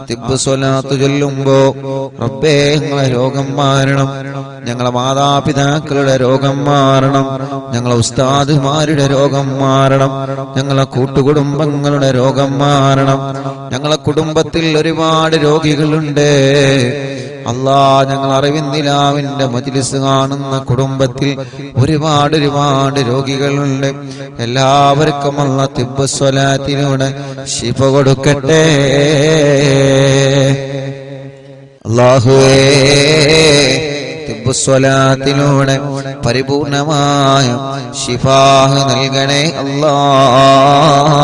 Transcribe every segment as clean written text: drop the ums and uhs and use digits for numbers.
തിബ്ബ് സ്വലാത്ത് ചൊല്ലുമ്പോ റബ്ബേ ഞങ്ങളെ രോഗം മാറണം, ഞങ്ങളെ മാതാപിതാക്കളുടെ രോഗം മാറണം, ഞങ്ങളെ ഉസ്താദുമാരുടെ രോഗം മാറണം, ഞങ്ങളെ കൂട്ടുകുടുംബങ്ങളുടെ രോഗം മാറണം. ഞങ്ങളെ കുടുംബത്തിൽ ഒരുപാട് രോഗികളുണ്ട് അല്ലാ. ഞങ്ങൾ അറിവിന്ദിലാവിന്റെ മജ്‌ലിസ് കാണുന്ന കുടുംബത്തിൽ ഒരുപാട് രോഗികളുണ്ട്. എല്ലാവർക്കും അല്ലാഹ് തിബ്ബ് സ്വലാത്തിലൂടെ ശിഫ കൊടുക്കട്ടെ. അല്ലാഹുവേ തിബ്ബ് സ്വലാത്തിലൂടെ പരിപൂർണമായ ശിഫാഹ് നൽകണേ അല്ലാഹ്.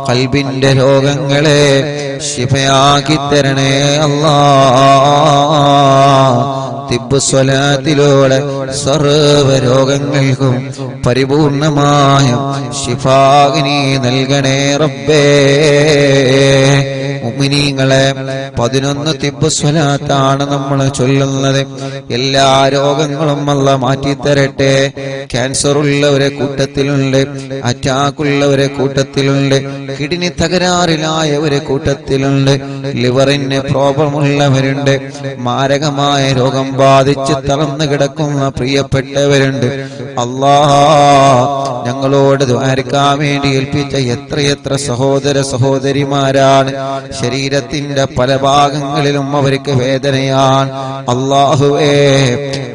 ഖൽബിന്റെ രോഗങ്ങളെ ശിഫയാക്കി തരണേ അല്ലാഹ്. തിബ്ബ് സ്വലാത്തിലൂടെ സർവ്വ രോഗങ്ങൾക്കും പരിപൂർണമായ ശിഫാഗിനി നൽകണേ റബ്ബേ. മുഅ്മിനീങ്ങളെ 11 തിബ്ബ് സ്വലാത്താണ് നമ്മൾ ചൊല്ലുന്നത്. എല്ലാ രോഗങ്ങളും അല്ലാഹ് മാറ്റിത്തരട്ടെ. ക്യാൻസർ ഉള്ളവരെ കൂട്ടത്തിലുണ്ട്, അറ്റാക്ക് ഉള്ളവരെ കൂട്ടത്തിലുണ്ട്, കിഡ്നി തകരാറിലായവരെ കൂട്ടത്തിലുണ്ട്, ലിവറിന് പ്രോബ്ലം ഉള്ളവരുണ്ട്, മാരകമായ രോഗം ബാധിച്ച് തളർന്നു കിടക്കുന്ന പ്രിയപ്പെട്ടവരുണ്ട്. അല്ലാഹ് ഞങ്ങളോട് ദുആർക്കാൻ വേണ്ടി ഏൽപ്പിച്ച എത്രയെത്ര സഹോദര സഹോദരിമാരാണ്. ശരീരത്തിന്റെ പല ഭാഗങ്ങളിലും അവർക്ക് വേദനയാണ്. അല്ലാഹുവേ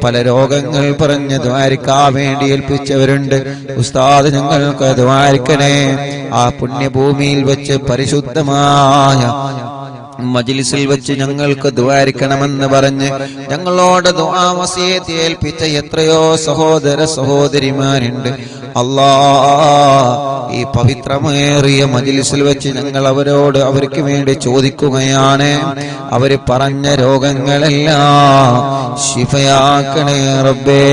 പല രോഗങ്ങൾ പറഞ്ഞ് ദുആർക്കാൻ വേണ്ടി ഏൽപ്പിച്ചവരുണ്ട്. ഉസ്താദ് ഞങ്ങൾക്ക് ദുആർക്കണേ. ആ പുണ്യഭൂമിയിൽ വെച്ച് പരിശുദ്ധമായ മജ്‌ലിസിൽ വെച്ച് ഞങ്ങൾക്ക് ദുആരിക്കണമെന്ന് പറഞ്ഞ് ഞങ്ങളോട് ദുആ വസിയത്ത് ഏൽപ്പിച്ച എത്രയോ സഹോദര സഹോദരിമാരുണ്ട്. അല്ലാഹ് ഈ പവിത്രമേറിയ മജ്‌ലിസിൽ വെച്ച് ഞങ്ങൾ അവർക്ക് വേണ്ടി ചോദിക്കുകയാണ്. അവര് പറഞ്ഞ രോഗങ്ങളെല്ലാം ശിഫയാക്കണേ റബ്ബേ.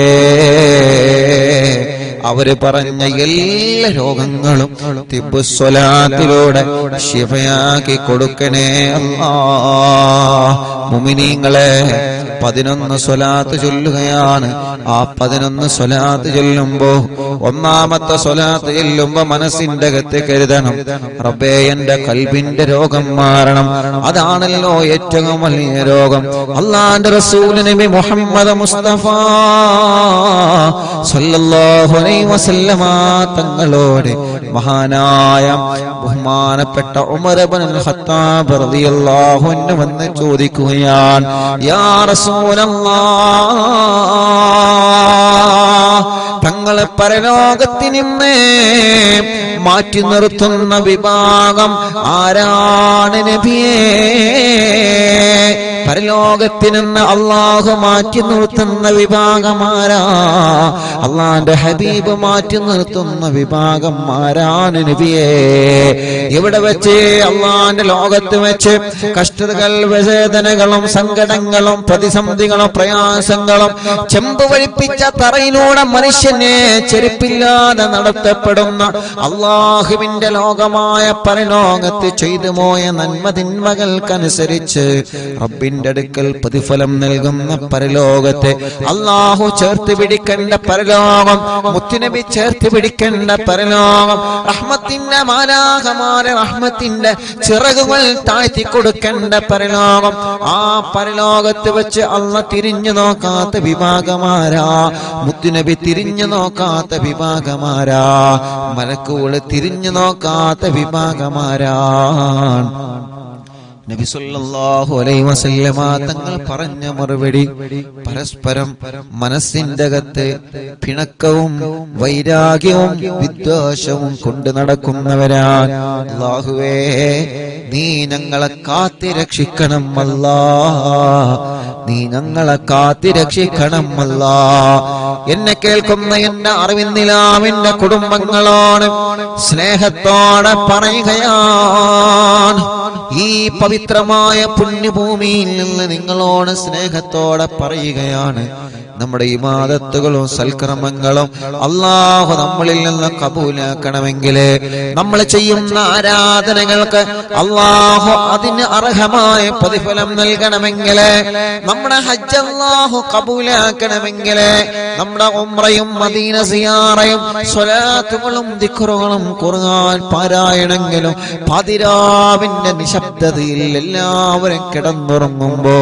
അവര് പറഞ്ഞ എല്ലാ രോഗങ്ങളും തിബ്ബ് സ്വലാത്തിലൂടെ ശിഫയാക്കി കൊടുക്കണേ അല്ലാഹ്. മുഅ്മിനീങ്ങളെ 11 സ്വലാത്ത് ചൊല്ലുകയാണ്. ആ 11 സ്വലാത്ത് ചൊല്ലുമ്പോ ഒന്നാമത്തെ സ്വലാത്ത് ചൊല്ലുമ്പോ മനസ്സിന്റെ അകത്ത് കരുതണം, റബ്ബേ എന്റെ ഖൽബിന്റെ രോഗം മാറണം. അതാണല്ലോ ഏറ്റവും വലിയ രോഗം. അല്ലാഹുവിന്റെ റസൂൽ നബി മുഹമ്മദ് മുസ്തഫ സല്ലല്ലാഹു അലൈഹി വസല്ലമ തങ്ങളോട് മഹാനായ ബഹുമാനപ്പെട്ട ഉമർ ഇബ്നുൽ ഖത്താബ് റളിയല്ലാഹു അൻഹു വന്ന് ചോദിക്കുകയാണ്, യാ റസൂലല്ലാഹ്, തങ്ങളെ പരലോകത്തിൽ നിന്ന് മാറ്റി നിർത്തുന്ന വിഭാഗം ആരാണ് നബിയേ? പരലോകത്തിൽ നിന്ന് അല്ലാഹു മാറ്റി നിർത്തുന്ന വിഭാഗമാരാ? അല്ലാഹുവിന്റെ ഹബീബ് മാറ്റി നിർത്തുന്ന വിഭാഗമാരാണ് നബിയേ? ഇവിടെ വെച്ച് അല്ലാഹുവിന്റെ ലോകത്ത് വെച്ച് കഷ്ടതകൾ, വേദനകളും സങ്കടങ്ങളും പ്രതിസന്ധികളും പ്രയാസങ്ങളും ചെമ്പ് വഴിപ്പിച്ച തറയിലൂടെ മനുഷ്യനെ ചെരുപ്പില്ലാതെ നടത്തപ്പെടുന്ന അല്ലാഹുവിന്റെ ലോകമായ പരലോകത്ത് ചെയ്തു പോയ നന്മതിന്മകൾക്കനുസരിച്ച് റബ്ബിന്റെ അടുക്കൽ പ്രതിഫലം നൽകുന്ന പരലോകത്തെ അല്ലാഹു ചേർത്ത് പിടിക്കേണ്ട പരലോകം, മുത്തുനബി ചേർത്ത് പിടിക്കേണ്ട പരലോകം, റഹ്മത്തിന്റെ മാലാഖമാരെ റഹ്മത്തിന്റെ ചിറകുകൾ താഴ്ത്തി കൊടുക്കേണ്ട പരലോകം. ആ പരലോകത്ത് വെച്ച് അല്ലാഹ് തിരിഞ്ഞു നോക്കാത്ത വിഭാഗമാരാ? മുത്തുനബി തിരിഞ്ഞു നോക്കാത്ത വിഭാഗമാരാ? മലക്കുകൾ തിരിഞ്ഞു നോക്കാത്ത വിഭാഗമാരാണ്? നബി സല്ലല്ലാഹു അലൈഹി വസല്ലമ തങ്ങൾ പറഞ്ഞ മറുപടി, പരസ്പരം മനസ്സിന്റെ അകത്ത് പിണക്കവും വൈരാഗ്യവും വിദ്വേഷവും കൊണ്ട് നടക്കുന്നവരാണ്. അല്ലാഹുവേ നീ ഞങ്ങളെ കാത്തിരക്ഷിക്കണം അല്ലാഹ്, നീ ഞങ്ങളെ കാത്തിരക്ഷിക്കണം അല്ലാഹ്. എന്നെ കേൾക്കുന്ന എന്റെ അറിവിന്ദിലാവിന്റെ കുടുംബങ്ങളോട് സ്നേഹത്തോടെ പറയുകയാണ്, ഈ പവിത്രമായ പുണ്യഭൂമിയിൽ നിന്ന് നിങ്ങളോട് സ്നേഹത്തോടെ പറയുകയാണ്, നമ്മുടെ ഇബാദത്തുകളും സൽക്കർമ്മങ്ങളും അല്ലാഹു നമ്മളിൽ നിന്ന് കബൂലാക്കണമെങ്കിൽ, നമ്മൾ ചെയ്യുന്ന ആരാധനകൾക്ക് അല്ലാഹു അതിന് അർഹമായ പ്രതിഫലം നൽകണമെങ്കിൽ, നമ്മുടെ ഹജ്ജ് അല്ലാഹു കബൂലാക്കണമെങ്കിൽ നമ്മുടെ ഉംറയും മദീന സിയാറയും സ്വലാത്തുകളും ദിക്റുകളും ഖുർആൻ പാരായണമെങ്കിലും പതിരാവിന്റെ നിശബ്ദതയിൽ എല്ലാവരും കിടന്നുറങ്ങുമ്പോ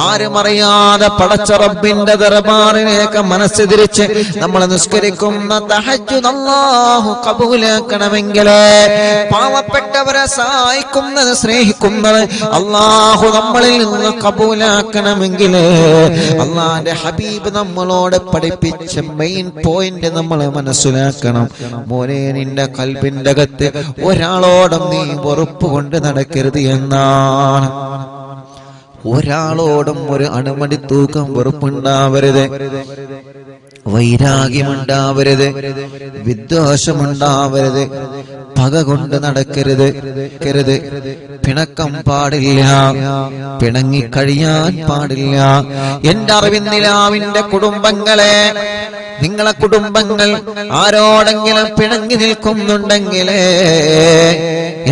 ആരും അറിയാതെ പടച്ച റബ്ബിന്റെ ദർബാറിലേക്ക് മനസ്സ് തിരിച്ച് നമ്മൾ നിസ്കരിക്കുന്ന തഹജ്ജുദ് അല്ലാഹു കബൂലാക്കണമെങ്കിൽ പാവപ്പെട്ടവരെ സഹായിക്കുന്നത് സ്നേഹിക്കുന്നത് അല്ലാഹു നമ്മളിൽ നിന്ന് കബൂലാക്കണമെങ്കിൽ അല്ലാഹുവിന്റെ ഹബീബ് നമ്മളോട് പഠിപ്പിച്ച മെയിൻ പോയിന്റ് നമ്മൾ മനസ്സിലാക്കണം. മോനെ, നിന്റെ ഖൽബിന്റെ അകത്ത് ഒരാളോടും നീ വെറുപ്പ് കൊണ്ട് നടക്കരുത് എന്നാണ്. ഒരാളോടും ഒരു അണുമണി തൂക്കം വെറുപ്പുണ്ടാവരുത്, വൈരാഗ്യമുണ്ടാവരുത്, വിദ്വേഷമുണ്ടാവരുത്, പക കൊണ്ട് നടക്കരുത്, പിണക്കം പാടില്ല, പിണങ്ങിക്കഴിയാൻ പാടില്ല. എന്റെ അറിവിന്നിലാവിന്റെ കുടുംബങ്ങളെ, നിങ്ങളെ കുടുംബങ്ങൾ ആരോടെങ്കിലും പിണങ്ങി നിൽക്കുന്നുണ്ടെങ്കിലേ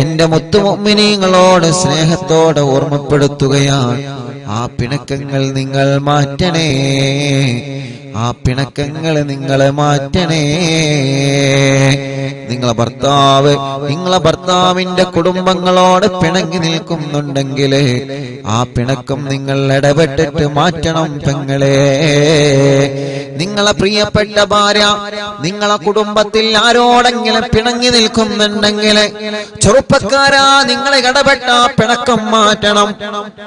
എന്റെ മുത്തുമുഅ്മിനീങ്ങളോട് സ്നേഹത്തോടെ ഓർമ്മപ്പെടുത്തുകയാണ്, ആ പിണക്കങ്ങൾ നിങ്ങൾ മാറ്റണേ, ആ പിണക്കങ്ങൾ നിങ്ങൾ മാറ്റണേ. നിങ്ങളെ ഭർത്താവിന്റെ കുടുംബങ്ങളോട് പിണങ്ങി നിൽക്കുന്നുണ്ടെങ്കിൽ ആ പിണക്കം നിങ്ങൾ ഇടപെട്ടിട്ട് മാറ്റണം പെങ്ങളെ. നിങ്ങളെ പ്രിയപ്പെട്ട ഭാര്യ നിങ്ങളെ കുടുംബത്തിൽ ആരോടെങ്കിലും പിണങ്ങി നിൽക്കുന്നുണ്ടെങ്കിൽ ചെറുപ്പക്കാരാ, നിങ്ങളെ ഇടപെട്ട പിണക്കം മാറ്റണം.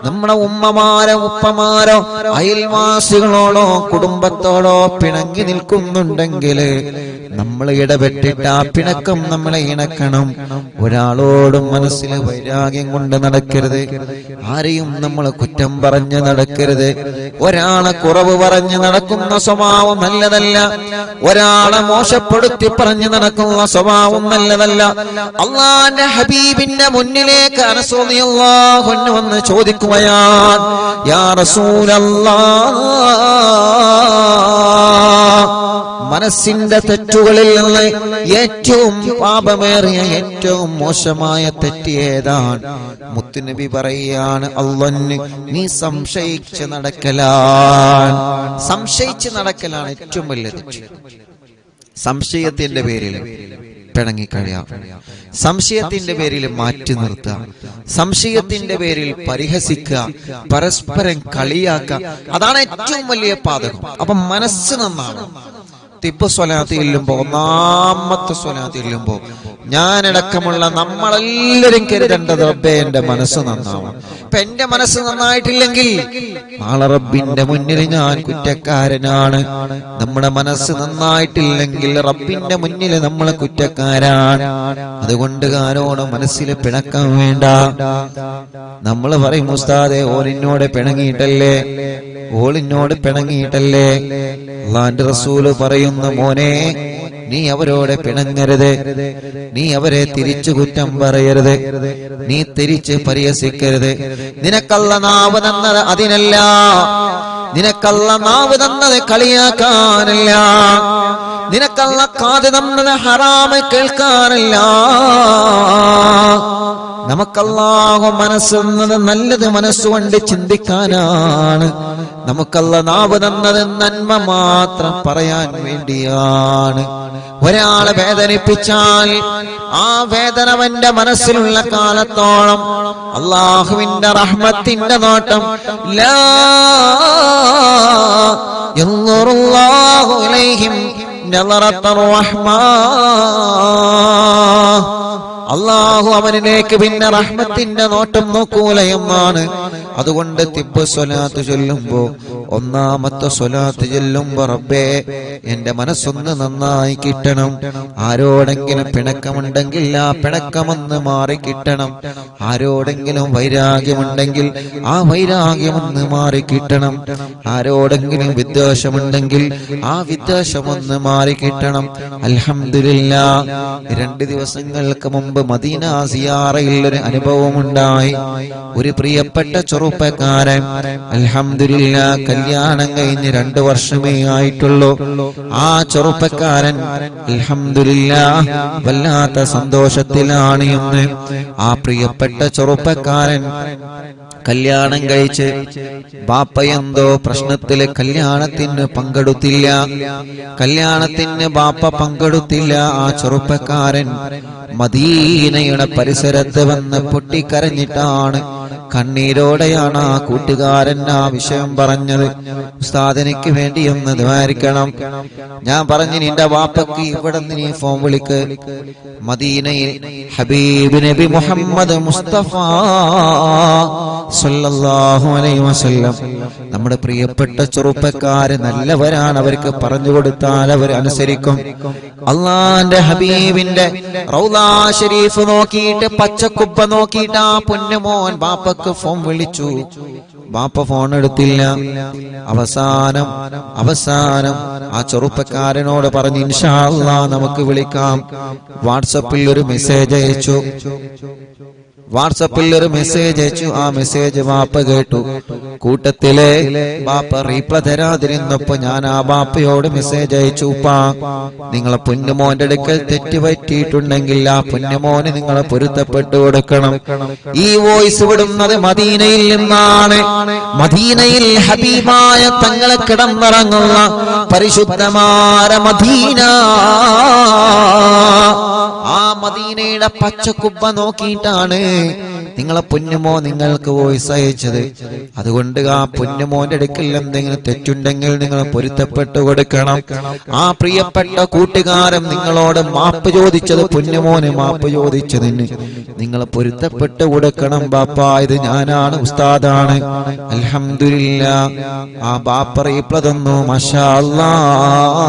നമ്മുടെ ഉമ്മമാരോ ഉപ്പമാരോ അയൽവാസികളോടോ കുടുംബത്തോടോ പിണങ്ങി നിൽക്കുന്നുണ്ടെങ്കിൽ നമ്മൾ ഇടപെട്ടിട്ട് ആ പിണക്കം നമ്മളെ ഇണക്കണം. ഒരാളോടും മനസ്സിൽ വൈരാഗ്യം കൊണ്ട് നടക്കരുത്, ആരെയും നമ്മൾ കുറ്റം പറഞ്ഞ് നടക്കരുത്, ഒരാളെ കുറവ് പറഞ്ഞ് നടക്കുന്ന സ്വഭാവം നല്ലതല്ല, ഒരാളെ മോശപ്പെടുത്തി പറഞ്ഞ് നടക്കുന്ന സ്വഭാവം നല്ലതല്ല. അല്ലാഹുവിന്റെ ഹബീബിന്റെ മുന്നിലേക്ക് അനസ് റളിയല്ലാഹു അൻഹു വന്ന് ചോദിക്കുകയാണ്, യാ റസൂലല്ലാഹ്, മനസ്സിന്റെ തെറ്റുകളിൽ നിന്ന് ഏറ്റവും പാപമേറിയ ഏറ്റവും മോശമായ തെറ്റ് ഏതാണ്? മുത്തുനബി പറയാണ്, അല്ലാഹുവിനെ നീ സംശയിച്ച് നടക്കലാണ്. സംശയിച്ച് നടക്കലാണ് ഏറ്റവും വലിയ തെറ്റ്. സംശയത്തിന്റെ പേരിൽ പിണങ്ങിക്കഴിയാം, സംശയത്തിന്റെ പേരിൽ മാറ്റി നിർത്തുക, സംശയത്തിന്റെ പേരിൽ പരിഹസിക്കുക, പരസ്പരം കളിയാക്കുക, അതാണ് ഏറ്റവും വലിയ പാതകം. അപ്പൊ മനസ്സ് നന്നാണ്. തിബ് സ്വലാത്ത് ചെല്ലുമ്പോ, ഒന്നാമത്തെ സ്വലാത്ത് ചെല്ലുമ്പോ ഞാനടക്കമുള്ള നമ്മളെല്ലാരും കരുതേണ്ടത്, റബ്ബേ എന്റെ മനസ്സ് നന്നാവണം. ഇപ്പൊ എന്റെ മനസ്സ് നന്നായിട്ടില്ലെങ്കിൽ നാളെ റബ്ബിന്റെ മുന്നിൽ ഞാൻ കുറ്റക്കാരനാണ്. നമ്മുടെ മനസ്സ് നന്നായിട്ടില്ലെങ്കിൽ റബ്ബിന്റെ മുന്നിൽ നമ്മൾ കുറ്റക്കാരാണ്. അതുകൊണ്ട് ആരോട് മനസ്സിൽ പിണക്കം വേണ്ട. നമ്മൾ പറയും, ഉസ്താദേ ഓലിനോട് പിണങ്ങിയിട്ടല്ലേ, ഓളിനോട് പിണങ്ങിയിട്ടല്ലേ. അല്ലാഹുവിന്റെ റസൂല് പറയുന്നു, മോനെ നീ അവരോട് പിണങ്ങരുത്, നീ അവരെ തിരിച്ചു കുറ്റം പറയരുത്, നീ തിരിച്ച് പരിഹസിക്കരുത്. നിനക്കല്ല നാവ് തന്നത് അതിനല്ല, നിനക്കല്ല നാവ് തന്നത് കളിയാക്കാനല്ല, നിനക്കല്ല കാത് തന്നത് ഹറാമ് കേൾക്കാനല്ല. നമുക്കല്ലാഹു മനസ്സ് തന്നത് നല്ലത് മനസ്സുകൊണ്ട് ചിന്തിക്കാനാണ്. നമുക്കല്ല നാവ് തന്നത് നന്മ മാത്രം പറയാൻ വേണ്ടിയാണ്. ഒരാളെ വേദനിപ്പിച്ചാൽ ആ വേദന അവന്റെ മനസ്സിലുള്ള കാലത്തോളം അല്ലാഹുവിന്റെ റഹ്മത്തിന്റെ നോട്ടം ലാ യൻദുറുല്ലാഹു ഇലൈഹിം നളറത്തുർ റഹ്മാ, അല്ലാഹു അവനിലേക്ക് പിന്നെ റഹ്മത്തിന്റെ നോട്ടം നോക്കൂല എന്നാണ്. അതുകൊണ്ട് തിബ് സ്വലാത്ത് ചൊല്ലുമ്പോ, ഒന്നാമത്തെ സ്വലാത്ത് ചൊല്ലുമ്പോ, റബ്ബേ എന്റെ മനസ്സൊന്ന് നന്നായി കിട്ടണം. ആരോടെങ്കിലും പിണക്കമുണ്ടെങ്കിൽ ആ പിണക്കമൊന്ന് മാറി കിട്ടണം. ആരോടെങ്കിലും വൈരാഗ്യമുണ്ടെങ്കിൽ ആ വൈരാഗ്യമൊന്ന് മാറി കിട്ടണം. ആരോടെങ്കിലും വിദ്വേഷമുണ്ടെങ്കിൽ ആ വിദ്വേഷമൊന്ന് മാറി കിട്ടണം. അൽഹംദുലില്ലാഹ്, 2 ദിവസങ്ങൾക്ക് മുമ്പ് മദീന സിയാറയിൽ ഒരു അനുഭവമുണ്ടായി. ഒരു പ്രിയപ്പെട്ട ചെറുപ്പക്കാരൻ അൽഹംദുലില്ലാഹ് കല്യാണം കഴിഞ്ഞ് 2 വർഷമേ ആയിട്ടുള്ളൂ. ആ ചെറുപ്പക്കാരൻ അൽഹംദുലില്ലാഹ് വല്ലാത്ത സന്തോഷത്തിലാണ് എന്ന്. ആ പ്രിയപ്പെട്ട ചെറുപ്പക്കാരൻ കല്യാണം കഴിച്ച് ബാപ്പ എന്തോ പ്രശ്നത്തില് കല്യാണത്തിന് പങ്കെടുത്തില്ല. കല്യാണത്തിന് ബാപ്പ പങ്കെടുത്തില്ല. ആ ചെറുപ്പക്കാരൻ മദീനയുടെ പരിസരത്ത് വന്ന് പൊട്ടിക്കരഞ്ഞിട്ടാണ്, കണ്ണീരോടെയാണ് ആ കൂട്ടുകാരൻ ആ വിഷയം പറഞ്ഞത്. ഉസ്താദ് എനിക്ക് വേണ്ടി ഒന്ന് ദ്വാരിക്കണം. ഞാൻ പറഞ്ഞു, നിന്റെ വാപ്പക്ക് ഇവിടെ നിന്ന് നീ ഫോൺ വിളിക്ക്. മദീനയിൽ ഹബീബ് നബി മുഹമ്മദ് മുസ്തഫ സല്ലല്ലാഹു അലൈഹി വസല്ലം, നമ്മുടെ പ്രിയപ്പെട്ട ചെറുപ്പക്കാര് നല്ലവരാണ്, അവർക്ക് പറഞ്ഞു കൊടുത്താൽ അവർ അനുസരിക്കും. അള്ളാന്റെ ഹബീബിന്റെ റൗളാ ശരീഫ് നോക്കിയിട്ട്, പച്ചക്കുബ്ബ നോക്കിയിട്ട് ആ പൊന്നുമോൻ ബാപ്പക്ക് ഫോൺ വിളിച്ചു. ബാപ്പ ഫോൺ എടുത്തില്ല. അവസാനം ആ ചെറുപ്പക്കാരനോട് പറഞ്ഞു, ഇൻഷാ അല്ലാഹ് നമുക്ക് വിളിക്കാം. വാട്സപ്പിൽ ഒരു മെസ്സേജ് അയച്ചു. ആ മെസ്സേജ് ബാപ്പ കേട്ടു. കൂട്ടത്തിലെ ബാപ്പ റീപ്ലൈ തരാതിരുന്നപ്പോ ഞാൻ ആ ബാപ്പയോട് മെസ്സേജ് അയച്ചു, ഉപ്പാ നിങ്ങളെ പൊന്നുമോന്റെ അടുക്കൽ തെറ്റ് പറ്റിയിട്ടുണ്ടെങ്കിൽ ആ പൊന്നുമോന് നിങ്ങളെ പൊരുത്തപ്പെട്ടു കൊടുക്കണം. ഈ വോയിസ് വിടുന്നത് മദീനയിൽ നിന്നാണ്. മദീനയിൽ ഹബീബായ തങ്ങളെ കിടന്നിറങ്ങുന്ന പരിശുദ്ധമായ മദീന. ആ മദീനയുടെ പച്ചക്കുബ്ബ നോക്കിയിട്ടാണ് നിങ്ങളെ പൊന്നുമോ നിങ്ങൾക്ക് വോയിസ് അയച്ചത്. അതുകൊണ്ട് ആ പൊന്നുമോന്റെ അടുക്കൽ എന്തെങ്കിലും തെറ്റുണ്ടെങ്കിൽ നിങ്ങൾ പൊരുത്തപ്പെട്ടു കൊടുക്കണം. ആ പ്രിയപ്പെട്ട കൂട്ടുകാരൻ നിങ്ങളോട് മാപ്പ് ചോദിച്ചത്, പൊന്നുമോന് മാപ്പ് ചോദിച്ചതിന് നിങ്ങൾ പൊരുത്തപ്പെട്ടു കൊടുക്കണം. ബാപ്പ ഇത് ഞാനാണ്, ഉസ്താദാണ്. അൽഹംദുലില്ലാഹ് ആ ബാപ്പ റീപ്ലൈ തന്നു. മാഷാ അല്ലാഹ്.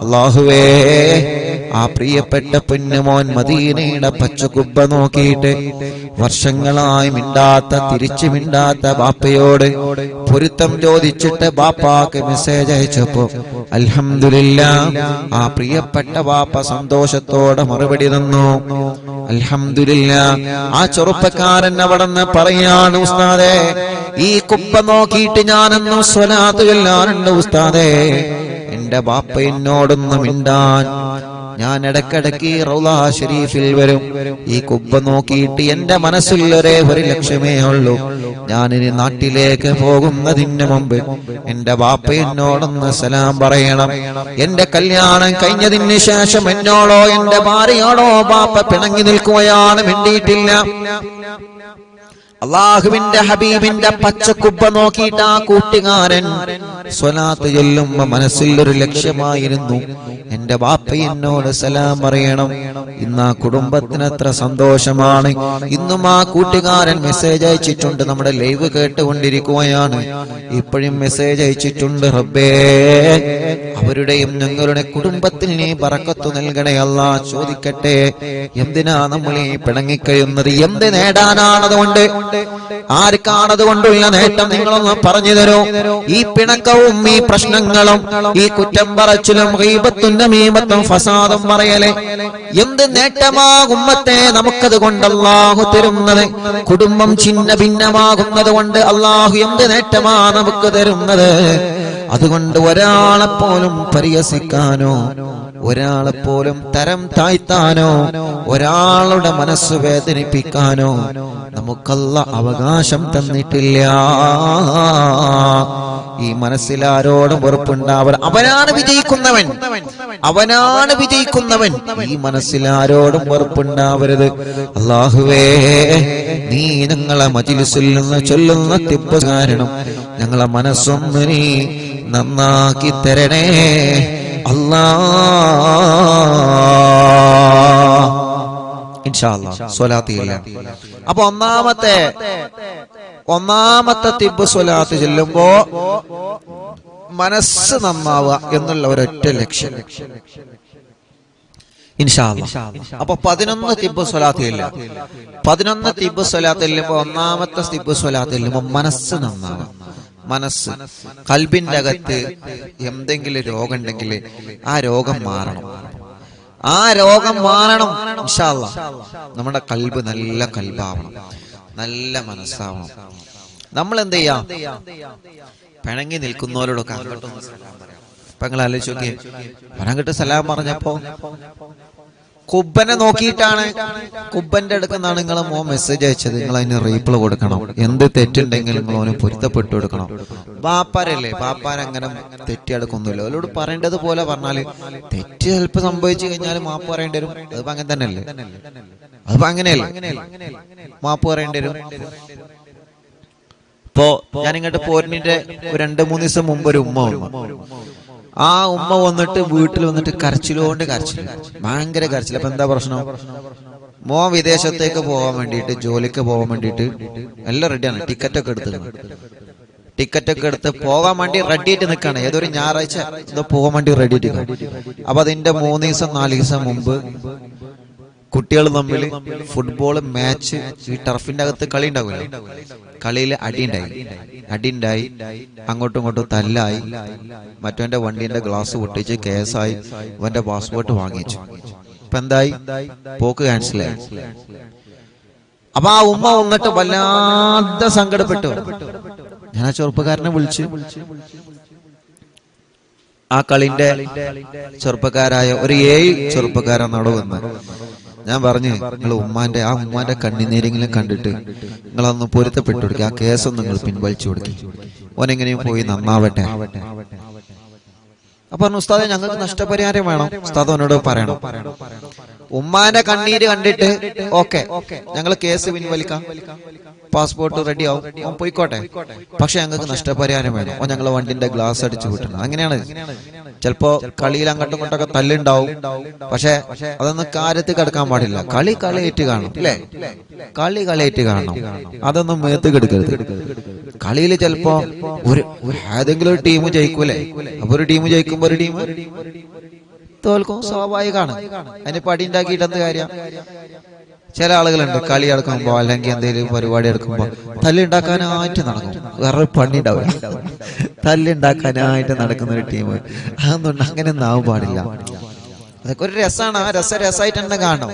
അല്ലാഹുവേ, ആ പ്രിയപ്പെട്ട പൊന്നുമോൻ മദീനയുടെ പച്ചക്കുബ്ബ നോക്കിയിട്ട് വർഷങ്ങളായി തിരിച്ചു മിണ്ടാത്ത ബാപ്പയോട് പൊരുത്തം ചോദിച്ചിട്ട് ബാപ്പാക്ക് മെസ്സേജ് അയച്ചപ്പോ അൽഹംദുലില്ലാഹ് ആ പ്രിയപ്പെട്ട ബാപ്പ സന്തോഷത്തോടെ മറുപടി തന്നു. അൽഹംദുലില്ലാഹ്. ആ ചെറുപ്പക്കാരൻ അവിടെന്ന് പറയാണ്, ഉസ്താദേ ഈ കുബ്ബ നോക്കിയിട്ട് ഞാനെന്നും സ്വലാത്ത് ചൊല്ലാറുണ്ട് ഉസ്താദേ. എന്റെ ബാപ്പ എന്നോടൊന്ന് മിണ്ടാൻ ഞാൻ ഇടക്കിടക്ക് റൗളാ ഷരീഫിൽ വരും. ഈ കുബ്ബ നോക്കിയിട്ട് എന്റെ മനസ്സിൽ ഒരു ലക്ഷ്യമേ ഉള്ളൂ, ഞാനിനി നാട്ടിലേക്ക് പോകുന്നതിന് മുമ്പ് എന്റെ ബാപ്പ എന്നോടൊന്ന് സലാം പറയണം. എന്റെ കല്യാണം കഴിഞ്ഞതിന് ശേഷം എന്നോടോ എന്റെ ഭാര്യയോടോ ബാപ്പ പിണങ്ങി നിൽക്കുകയാണ്, മിണ്ടിയിട്ടില്ല. അള്ളാഹുവിന്റെ ഹബീബിന്റെ പച്ചക്കുബ്ബ നോക്കിയിട്ട് ആ കൂട്ടുകാരൻ സ്വലാത്ത് ചൊല്ലുമ്പോ മനസ്സിൽ ഒരു ലക്ഷ്യമായിരുന്നു, എന്റെ ബാപ്പ എന്നോട് സലാം പറയണം. ഇന്ന് ആ കുടുംബത്തിന് എത്ര സന്തോഷമാണ്. ഇന്നും ആ കൂട്ടുകാരൻ മെസ്സേജ് അയച്ചിട്ടുണ്ട്, നമ്മുടെ ലൈവ് കേട്ടുകൊണ്ടിരിക്കുകയാണ്, ഇപ്പോഴും മെസ്സേജ് അയച്ചിട്ടുണ്ട്. റബ്ബേ, അവരുടെയും ഞങ്ങളുടെ കുടുംബത്തിൽ നീ ബറക്കത്ത് നൽകണേ അല്ലാ. ചോദിക്കട്ടെ, എന്തിനാ നമ്മൾ ഈ പിണങ്ങിക്കഴിയുന്നത്? എന്ത് നേടാനാണതുകൊണ്ട്? ആർക്കാണതുകൊണ്ടുള്ള നേട്ടം? നിങ്ങളൊന്ന് പറഞ്ഞു തരൂ. ഈ പിണക്കവും ഈ പ്രശ്നങ്ങളും ഈ കുറ്റം പറച്ചിലും ഗീബത്തും നമീമത്തും ഫസാദും പറയലേ എന്ത് നേട്ടമാകുമ്പത്തെ നമുക്കത് കൊണ്ട് അല്ലാഹു തരുന്നത്? കുടുംബം ഛിന്ന ഭിന്നമാകുന്നത് കൊണ്ട് അല്ലാഹു എന്ത് നേട്ടമാ നമുക്ക് തരുന്നത്? അതുകൊണ്ട് ഒരാളെപ്പോലും പരിഹസിക്കാനോ ഒരാളെപ്പോലും തരം താഴ്ത്താനോ ഒരാളുടെ മനസ്സ് വേദനിപ്പിക്കാനോ നമുക്കല്ല അവകാശം തന്നിട്ടില്ല. ഈ മനസ്സിൽ ആരോടും വെറുപ്പുണ്ടാവരുത്. അവനാണ് വിജയിക്കുന്നവൻ. ഈ മനസ്സിൽ ആരോടും വെറുപ്പുണ്ടാവരുത്. അല്ലാഹുവേ, നീ ഞങ്ങളെ മജ്‌ലിസിൽ നിന്ന് ചൊല്ലുന്ന തിബ്ബ് കാരണം ഞങ്ങളെ മനസ്സൊന്ന് നീ നന്നാക്കി തരണേ അല്ലാഹ്. ഇൻഷാ അല്ലാഹ് സ്വലാത്ത് ചെയ്യാം. അപ്പൊ ഒന്നാമത്തെ തിബ്ബ് സ്വലാത്ത് ചൊല്ലുമ്പോ മനസ്സ് നന്നാവുക എന്നുള്ള ഒരൊറ്റ ലക്ഷ്യം. ഇൻഷാ അല്ലാഹ്. അപ്പൊ 11 തിബ്ബ് സ്വലാത്ത് ഇല്ല. 11 തിബ്ബ് സ്വലാത്ത് ചെല്ലുമ്പോ ഒന്നാമത്തെ തിബ്ബ് സ്വലാത്ത് ചെല്ലുമ്പോ മനസ്സ് നന്നാവുക. മനസ്സ്, കൽബിന്റെ അകത്ത് എന്തെങ്കിലും രോഗം ഉണ്ടെങ്കിൽ ആ രോഗം മാറണം. ഇൻഷാ അല്ലാഹ്. നമ്മുടെ കൽബ് നല്ല കൽബാവണം, നല്ല മനസ്സാവണം. നമ്മൾ എന്ത് ചെയ്യാം? പിണങ്ങി നിൽക്കുന്നവരോടൊക്കെ അങ്ങോട്ടൊന്ന് സലാം പറയാം. ഇപ്പൊ നിങ്ങൾ ആലോചിച്ച് നോക്കിയേ, അങ്ങോട്ട് സലാം പറഞ്ഞപ്പോ കുബ്ബനെ നോക്കിയിട്ടാണ്, കുബ്ബന്റെ അടുക്കുന്നാണ് നിങ്ങളെ മോൻ മെസ്സേജ് അയച്ചത്. നിങ്ങൾ അതിന് റീപ്ലൈ കൊടുക്കണം. എന്ത് തെറ്റുണ്ടെങ്കിൽ നിങ്ങൾ അവന് പൊരുത്തപ്പെട്ടു കൊടുക്കണം. ബാപ്പാരല്ലേ, ബാപ്പാരങ്ങനെ തെറ്റിയെടുക്കൊന്നുമില്ല. അവരോട് പറയേണ്ടത് പോലെ പറഞ്ഞാല് തെറ്റ് ചിലപ്പോ സംഭവിച്ചു കഴിഞ്ഞാൽ മാപ്പ് പറയേണ്ടി വരും. അതിപ്പോ അങ്ങനെ തന്നെയല്ലേ, അതിപ്പോ അങ്ങനെയല്ലേ, മാപ്പ് പറയേണ്ടി വരും. ഇപ്പോ ഞാൻ ഇങ്ങോട്ട് പോരിന്റെ 2-3 ദിവസം മുമ്പ് ഒരു ഉമ്മ വന്നു. ആ ഉമ്മ വന്നിട്ട് വീട്ടിൽ വന്നിട്ട് കരച്ചിലോണ്ട് കരച്ചിൽ, ഭയങ്കര കരച്ചിൽ. അപ്പൊ എന്താ പ്രശ്നം? മോ വിദേശത്തേക്ക് പോകാൻ വേണ്ടിയിട്ട്, ജോലിക്ക് പോകാൻ വേണ്ടിയിട്ട് എല്ലാം റെഡിയാണ്. ടിക്കറ്റൊക്കെ എടുത്ത് പോകാൻ വേണ്ടി റെഡി ആയിട്ട് നിൽക്കാണ്. ഏതൊരു ഞായറാഴ്ച ഇത് പോകാൻ വേണ്ടി റെഡി ആയിട്ട്. അപ്പൊ അതിന്റെ 3 ദിവസം 4 ദിവസം മുമ്പ് കുട്ടികൾ തമ്മിൽ ഫുട്ബോൾ മാച്ച്, ഈ ടർഫിന്റെ അകത്ത് കളി ഉണ്ടാവില്ല, കളിയിൽ അടിയുണ്ടായി, അങ്ങോട്ടും ഇങ്ങോട്ടും തല്ലായി. മറ്റവന്റെ വണ്ടീന്റെ ഗ്ലാസ് പൊട്ടിച്ച് കേസായി. അവന്റെ പാസ്പോർട്ട് വാങ്ങിച്ചു. ഇപ്പൊ എന്തായി? പോക്ക് ക്യാൻസലായി. അപ്പൊ ആ ഉമ്മ വന്നിട്ട് വല്ലാതെ സങ്കടപ്പെട്ടു. ഞാൻ ആ ചെറുപ്പക്കാരനെ വിളിച്ച്, ആ കളിന്റെ ചെറുപ്പക്കാരായ ഒരു 7 ചെറുപ്പക്കാരാണ് അവിടെ വന്ന്. ഞാൻ പറഞ്ഞു, നിങ്ങൾ ആ ഉമ്മാന്റെ കണ്ണിനേരെങ്കിലും കണ്ടിട്ട് നിങ്ങളൊന്ന് പൊരുത്തപ്പെട്ടു കൊടുക്കുക, ആ കേസൊന്നും നിങ്ങൾ പിൻവലിച്ചു കൊടുക്കുക, ഓനെങ്ങനെയും പോയി നന്നാവട്ടെ. അപ്പൊ പറഞ്ഞു, ഉസ്താദെ ഞങ്ങൾക്ക് നഷ്ടപരിഹാരം വേണം. ഉസ്താദ് അവനോട് പറയണം, ഉമ്മാന്റെ കണ്ണീര് കണ്ടിട്ട് ഓക്കെ ഞങ്ങൾ കേസ് പിൻവലിക്കാം, പാസ്പോർട്ട് റെഡി ആവും, ഓൻ പോയിക്കോട്ടെ, പക്ഷെ ഞങ്ങൾക്ക് നഷ്ടപരിഹാരം വേണം. ഓ ഞങ്ങളെ വണ്ടിന്റെ ഗ്ലാസ് അടിച്ചു വിട്ടണം. അങ്ങനെയാണ്. ചിലപ്പോ കളിയിൽ അങ്ങോട്ടും ഇങ്ങോട്ടൊക്കെ തല്ലുണ്ടാവും, പക്ഷെ അതൊന്നും കാര്യത്തിൽ കിടക്കാൻ പാടില്ല. കളിയായിട്ട് കാണണം, അല്ലേ? കളിയായിട്ട് കാണണം, അതൊന്നും മേത്ത് കെടുക്കരുത്. കളിയിൽ ചിലപ്പോ ഏതെങ്കിലും ഒരു ടീം ജയിക്കൂലേ? അപ്പൊ ഒരു ടീം ജയിക്കുമ്പോ ഒരു ടീം തോൽക്കും, സ്വാഭാവികമാണ്. അതിന് പടി ഉണ്ടാക്കിയിട്ട് എന്ത് കാര്യം? ചില ആളുകളുണ്ട് കളി എടുക്കുമ്പോ അല്ലെങ്കിൽ എന്തെങ്കിലും പരിപാടി എടുക്കുമ്പോ തല്ലുണ്ടാക്കാനായിട്ട് നടക്കും. വേറെ പണി ഉണ്ടാവില്ല, തല്ലുണ്ടാക്കാനായിട്ട് നടക്കുന്ന ഒരു ടീം. അതൊന്നും അങ്ങനെ ഒന്നും ആവാൻ പാടില്ല. അതൊക്കെ ഒരു രസമാണ്. ആ രസമായിട്ട് തന്നെ കാണണം.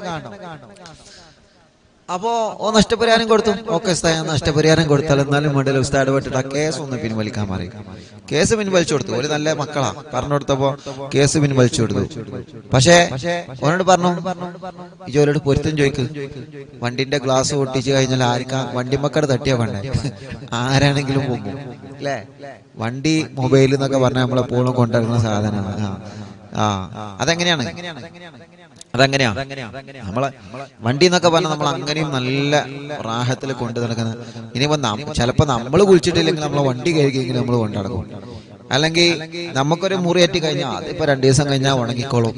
അപ്പോ നഷ്ടപരിഹാരം കൊടുത്തു. ഓക്കെ ഉസ്താദ്, നഷ്ടപരിഹാരം കൊടുത്താൽ എന്നാലും വേണ്ടില്ല, ഉസ്താദ് ഇടപെട്ടിട്ട് ആ കേസ് ഒന്ന് പിൻവലിക്കാൻ പറയും. കേസ് പിൻവലിച്ചു കൊടുത്തു. ഒരു നല്ല മക്കളാ, പറഞ്ഞു കൊടുത്തപ്പോ കേസ് പിൻവലിച്ചു കൊടുത്തു. പക്ഷേ അവനോട് പറഞ്ഞു, ഈ ജോലിയോട് പൊരുത്തം ചോദിക്ക്, വണ്ടിന്റെ ഗ്ലാസ് പൊട്ടിച്ചു കഴിഞ്ഞാൽ ആർക്കാ വണ്ടി മക്കടെ തട്ടിയാ വേണ്ടേ? ആരാണെങ്കിലും പോകും, അല്ലേ? വണ്ടി മൊബൈൽ എന്നൊക്കെ പറഞ്ഞാൽ നമ്മളെപ്പോഴും കൊണ്ടുവരുന്ന സാധനമാണ്. അതെങ്ങനെയാണ് നമ്മളെ വണ്ടി എന്നൊക്കെ പറഞ്ഞാൽ നമ്മൾ അങ്ങനെയും നല്ല റാഹത്തിൽ കൊണ്ടു നടക്കുന്നത്. ഇനിയിപ്പോ ചിലപ്പോ നമ്മൾ കുളിച്ചിട്ടില്ലെങ്കിൽ നമ്മളെ വണ്ടി കഴുകിയെങ്കിലും നമ്മൾ കൊണ്ടുനടക്കും. അല്ലെങ്കിൽ നമുക്കൊരു മുറിയേറ്റി കഴിഞ്ഞാൽ അതിപ്പോ 2 ദിവസം കഴിഞ്ഞാൽ ഉണങ്ങിക്കോളും.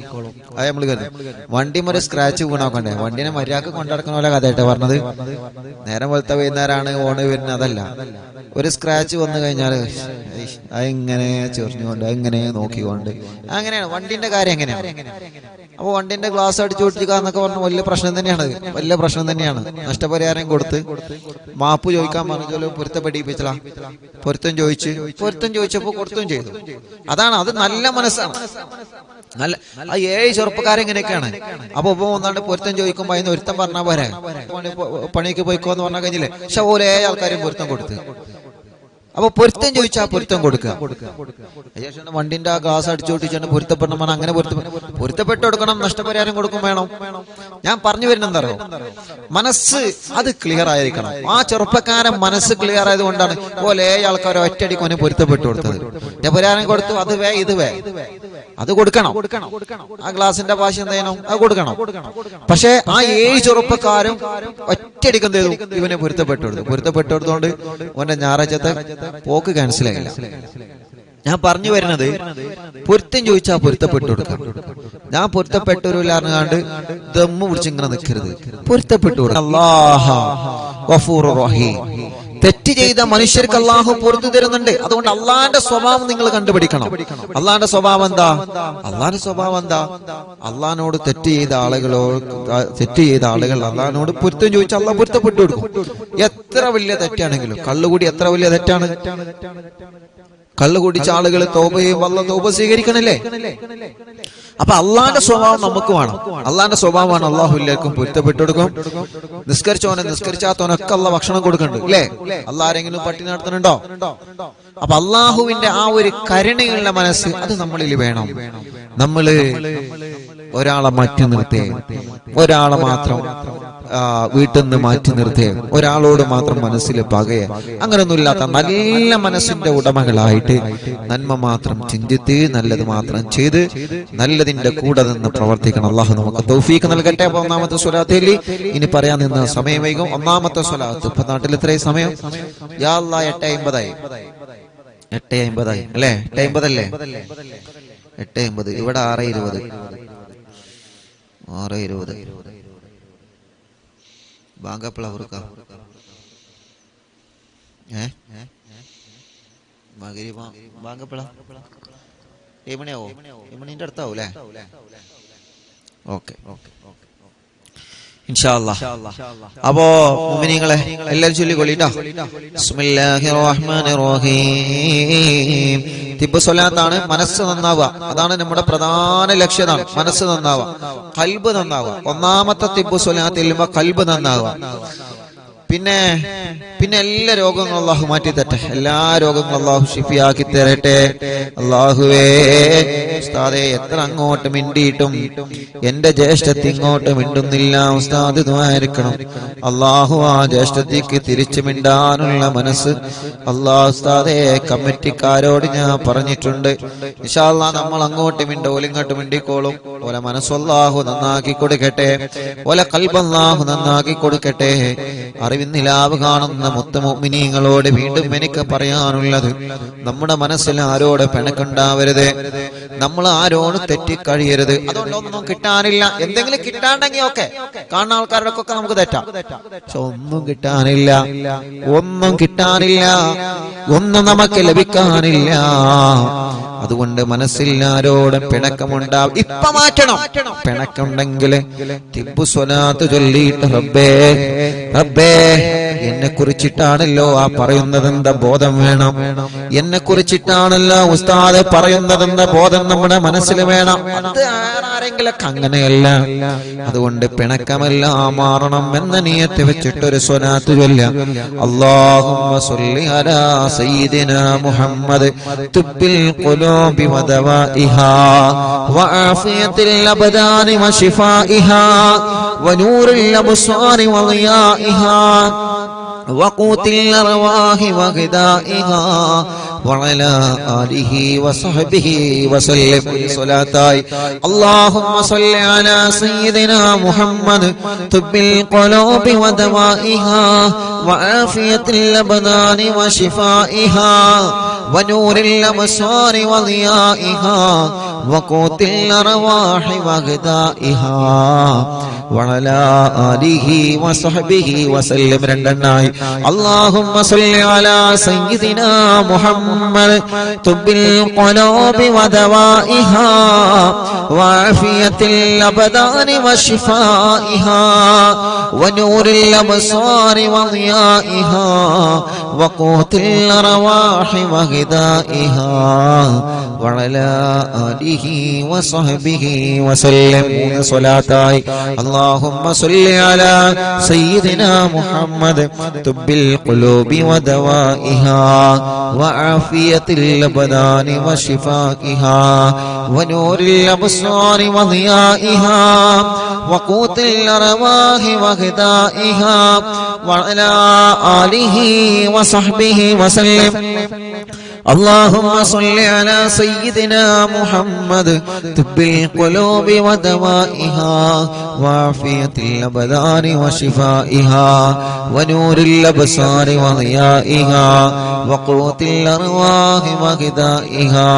അത് നമ്മൾ കരുതും. വണ്ടി ഒരു സ്ക്രാച്ച് വീണാക്കണ്ടേ? വണ്ടിനെ മര്യാദക്ക് കൊണ്ടുനടക്കുന്ന പോലെ കഥയായിട്ട് പറഞ്ഞത്. നേരം വെളുത്ത വൈകുന്നേരമാണ് ഓണ് വരുന്നത്, അതല്ല. ഒരു സ്ക്രാച്ച് വന്നു കഴിഞ്ഞാൽ അതിങ്ങനെ ചെറിഞ്ഞുകൊണ്ട് അതിങ്ങനെ നോക്കിക്കൊണ്ട് അങ്ങനെയാണ് വണ്ടിന്റെ കാര്യം. എങ്ങനെയാണ്? അപ്പൊ വണ്ടിന്റെ ഗ്ലാസ് അടിച്ചു പൊട്ടിക്കുക എന്നൊക്കെ പറഞ്ഞ വലിയ പ്രശ്നം തന്നെയാണ്. നഷ്ടപരിഹാരം കൊടുത്ത് മാപ്പ് ചോദിക്കാൻ പറഞ്ഞാലും പൊരുത്തപ്പെടിപ്പിച്ചല. പൊരുത്തം ചോദിച്ചപ്പോ കൊടുത്തും ചെയ്തു. അതാണ്, അത് നല്ല മനസ്സാണ്. നല്ല ആ 7 ചെറുപ്പക്കാരെങ്ങനെയൊക്കെയാണ്. അപ്പൊ ഒന്നാണ്ട് പൊരുത്തം ചോദിക്കുമ്പോ അതിന് ഒരുത്തം പറഞ്ഞാൽ പോരെ, പണിക്ക് പോയിക്കോന്ന് പറഞ്ഞാൽ കഴിഞ്ഞില്ലേ? പക്ഷെ ഓരോ ആൾക്കാരും പൊരുത്തം കൊടുത്ത്. അപ്പൊ പൊരുത്തം ചോദിച്ചാൽ പൊരുത്തം കൊടുക്കുക. വണ്ടിന്റെ ആ ഗ്ലാസ് അടിച്ചോട്ടിച്ചാണ് പൊരുത്തപ്പെടണം. അങ്ങനെ പൊരുത്തപ്പെട്ട് കൊടുക്കണം, നഷ്ടപരിഹാരം കൊടുക്കും വേണം. ഞാൻ പറഞ്ഞു വരുന്നത് അറിയോ? മനസ്സ് അത് ക്ലിയർ ആയിരിക്കണം. ആ ചെറുപ്പക്കാരൻ മനസ്സ് ക്ലിയർ ആയത് കൊണ്ടാണ് പോലെ ആൾക്കാർ ഒറ്റയടിക്കൊനെ പൊരുത്തപ്പെട്ടു കൊടുത്തത്. നഷ്ടപരിഹാരം കൊടുത്തു, അത് അത് കൊടുക്കണം. ആ ഗ്ലാസിന്റെ ഭാഷ എന്തായാലും അത് കൊടുക്കണം. പക്ഷെ ആ 7 ചെറുപ്പക്കാരും ഒറ്റയടിക്ക് എന്ത് ചെയ്തു? ഇവനെ പൊരുത്തപ്പെട്ടെടുത്തോണ്ട് ഓന്റെ ഞായറാഴ്ചത്തെ പോക്ക് ക്യാൻസലായില്ല. ഞാൻ പറഞ്ഞു വരുന്നത്, പൊരുത്തം ചോദിച്ചാൽ പൊരുത്തപ്പെട്ടു കൊടുക്കാം. ഞാൻ പൊരുത്തപ്പെട്ടൊരുല്ലാണ്ട് ദമ്മ് പിടിച്ച് ഇങ്ങനെ നിൽക്കരുത്. പൊരുത്തപ്പെട്ടു കൊടുക്കാം. അല്ലാഹു ഗഫൂറുർ റഹീം. തെറ്റ് ചെയ്ത മനുഷ്യർക്ക് അള്ളാഹു പുറത്തു തരുന്നുണ്ട്. അതുകൊണ്ട് അള്ളാന്റെ സ്വഭാവം നിങ്ങൾ കണ്ടുപിടിക്കണം. അള്ളാന്റെ സ്വഭാവം എന്താ? അള്ളാഹിനോട് തെറ്റ് ചെയ്ത ആളുകൾ അള്ളാഹിനോട് പൊരുത്തം ചോദിച്ചാൽ അള്ളാഹ് പൊരുത്തപ്പെട്ടു കൊടുക്കും. എത്ര വലിയ തെറ്റാണെങ്കിലും. കള്ളുകൂടി എത്ര വലിയ തെറ്റാണ്? കള്ളു കുടിച്ച ആളുകൾ തൗബ സ്വീകരിക്കണല്ലേ? അപ്പൊ അള്ളാന്റെ സ്വഭാവം നമുക്ക് വേണം. അള്ളാന്റെ സ്വഭാവമാണ് അള്ളാഹു എല്ലാവർക്കും പൊരുത്തപ്പെട്ടു കൊടുക്കും. നിസ്കരിച്ചോനെ നിസ്കരിച്ചാത്തോനൊക്കെ അള്ളാഹ് ഭക്ഷണം കൊടുക്കുന്നുണ്ട് അല്ലേ? അള്ളാഹ് ആരെങ്കിലും പട്ടിണി നടത്തുന്നുണ്ടോ? അപ്പൊ അള്ളാഹുവിന്റെ ആ ഒരു കരുണയുള്ള മനസ്സ് അത് നമ്മളിൽ വേണം. നമ്മള് ഒരാളെ മാറ്റി നിർത്തേ, ഒരാളെ മാത്രം വീട്ടിൽ നിന്ന് മാറ്റി നിർത്തേ, ഒരാളോട് മാത്രം മനസ്സിൽ പകയെ, അങ്ങനൊന്നുമില്ലാത്ത നല്ല മനസ്സിന്റെ ഉടമകളായിട്ട് നന്മ മാത്രം ചിന്തിത്ത് നല്ലത് മാത്രം ചെയ്ത് നല്ലതിന്റെ കൂടെ നിന്ന് പ്രവർത്തിക്കണം. അള്ളാഹു നമുക്ക് തൗഫീഖ് നൽകട്ടെ. അപ്പൊ ഒന്നാമത്തെ സ്വലാത്തിൽ ഇനി പറയാൻ നിന്ന് സമയം വൈകും. ഒന്നാമത്തെ സ്വലാത്ത് ഇപ്പൊ നാട്ടിൽ എത്രയും സമയം? യാ അല്ലാഹ് 8:50 8:50 അല്ലേ? 8:50 അല്ലേ? 8:50. ഇവിടെ 6:20 ബാങ്കപ്പള അവർക്ക് ബാങ്കപ്പള 7 മണിയാവോ? 7 മണിന്റെ അടുത്താവും അല്ലേ? ഓക്കെ ഇൻഷാ അല്ലാഹ്. അപ്പോ മുഅ്മിനീങ്ങളെ എല്ലാവരും ചൊല്ലിക്കൊള്ളിട്ടോ. ബിസ്മില്ലാഹിർ റഹ്മാനിർ റഹീം. തിബ്ബ് സ്വലാത്താണ് മനസ്സ് നന്നാവുക. അതാണ് നമ്മുടെ പ്രധാന ലക്ഷ്യം. മനസ്സ് നന്നാവുക, ഖൽബ് നന്നാവുക. ഒന്നാമത്തെ തിബ്ബ് സ്വലാത്തിൽ ഖൽബ് നന്നാവുക. പിന്നെ എല്ലാ രോഗങ്ങളും അള്ളാഹു മാറ്റി തരട്ടെ. എല്ലാ രോഗങ്ങളും അള്ളാഹു ഷിഫിയാക്കി തരട്ടെ. അള്ളാഹുവേ ഉസ്താദേ എത്ര അങ്ങോട്ട് മിണ്ടിയിട്ടും എന്റെ ജ്യേഷ്ഠത്തി ഇങ്ങോട്ട് മിണ്ടുന്നില്ല. ഉസ്താദ് ദുആയിരിക്കണം. അള്ളാഹു ആ ജ്യേഷ്ഠത്തിക്ക് തിരിച്ചു മിണ്ടാനുള്ള മനസ്സ് അള്ളാഹു ഉസ്താദേ കമ്മിറ്റിക്കാരോട് ഞാൻ പറഞ്ഞിട്ടുണ്ട്. ഇൻഷാ അല്ലാഹ് നമ്മൾ അങ്ങോട്ട് മിണ്ടോലും ഇങ്ങോട്ട് മിണ്ടിക്കോളും. ഓലെ മനസ്സ് അള്ളാഹു നന്നാക്കി കൊടുക്കട്ടെ. ഓലെ ഖൽബ് അള്ളാഹു നന്നാക്കി കൊടുക്കട്ടെ. അറിവിന്നിലാവ് കാണുന്ന മുത്ത് മുഅ്മിനീങ്ങളോട് വീണ്ടും എനിക്ക് പറയാനുള്ളത്, നമ്മുടെ മനസ്സിൽ ആരോട് പിണക്കുണ്ടാവരുത്. നമ്മൾ ആരോട് തെറ്റിക്കഴിയരുത്. അതുകൊണ്ടൊന്നും കിട്ടാനില്ല. എന്തെങ്കിലും കിട്ടാണ്ടെങ്കിൽ ഒക്കെ കാണുന്ന ആൾക്കാരോടൊക്കെ നമുക്ക് തെറ്റാം. പക്ഷെ ഒന്നും കിട്ടാനില്ല, ഒന്നും നമുക്ക് ലഭിക്കാനില്ല. അതുകൊണ്ട് മനസ്സിൽ ആരോടും പിണക്കമുണ്ടാവും. ഇപ്പൊ മാറ്റണം. പിണക്കുണ്ടെങ്കിൽ തിബ്ബു സ്വലാത്ത് ചൊല്ലിയിട്ട് റബ്ബേ എന്നെ കുറിച്ചിട്ടാണല്ലോ ആ പറയുന്നതെന്ന ബോധം വേണം. എന്നെ കുറിച്ചിട്ടാണല്ലോ ഉസ്താദ് പറയുന്നതെന്ന ബോധം നമ്മുടെ മനസ്സിൽ വേണം. അത് ആരെങ്കിലൊക്കെ അങ്ങനെയല്ല. അതുകൊണ്ട് പിണക്കമെല്ലാം മാറണം എന്ന നിയത്ത് വെച്ചിട്ടൊരു സ്വലാത്ത് ചൊല്ലാം. അല്ലാഹുമ്മ സ്വല്ലി അലാ സയ്യിദിനാ മുഹമ്മദ് തുബ്ബിൽ ഖുലൂബി വദവാഇഹാ വആഫിയത്തിൽ അബ്ദാനി വശിഫാഇഹാ വനൂറിൽ അബ്സാരി വളിയാഇഹാ وقوت الأرواح وغذائها وعلى آله وصحبه وسلم. صلاتي اللهم صل على سيدنا محمد طب القلوب ودوائها وعافية الأبدان وشفائها ونور الأبصار وضيائها وقوت الأرواح وغذائها وعلى آله وصحبه وسلم. രണ്ടെണ്ണായി اللهم صل على سيدنا محمد طب القلوب ودوائها وعافية الأبدان وشفائها ونور الأبصار وضيائها وقوت الأرواح وغذائها وعلى آله وصحبه وسلم. صلاتي اللهم صل على سيدنا محمد طب القلوب ودوائها وعافية الأبدان وشفائها ونور الأبصار وضيائها وقوت الأرواح وغذائها وعلى آله وصحبه وسلم. اللهم صل على سيدنا محمد طب القلوب ودوائها وعافية الأبدان وشفائها ونور الأبصار وضيائها وقوت الأرواح وغذائها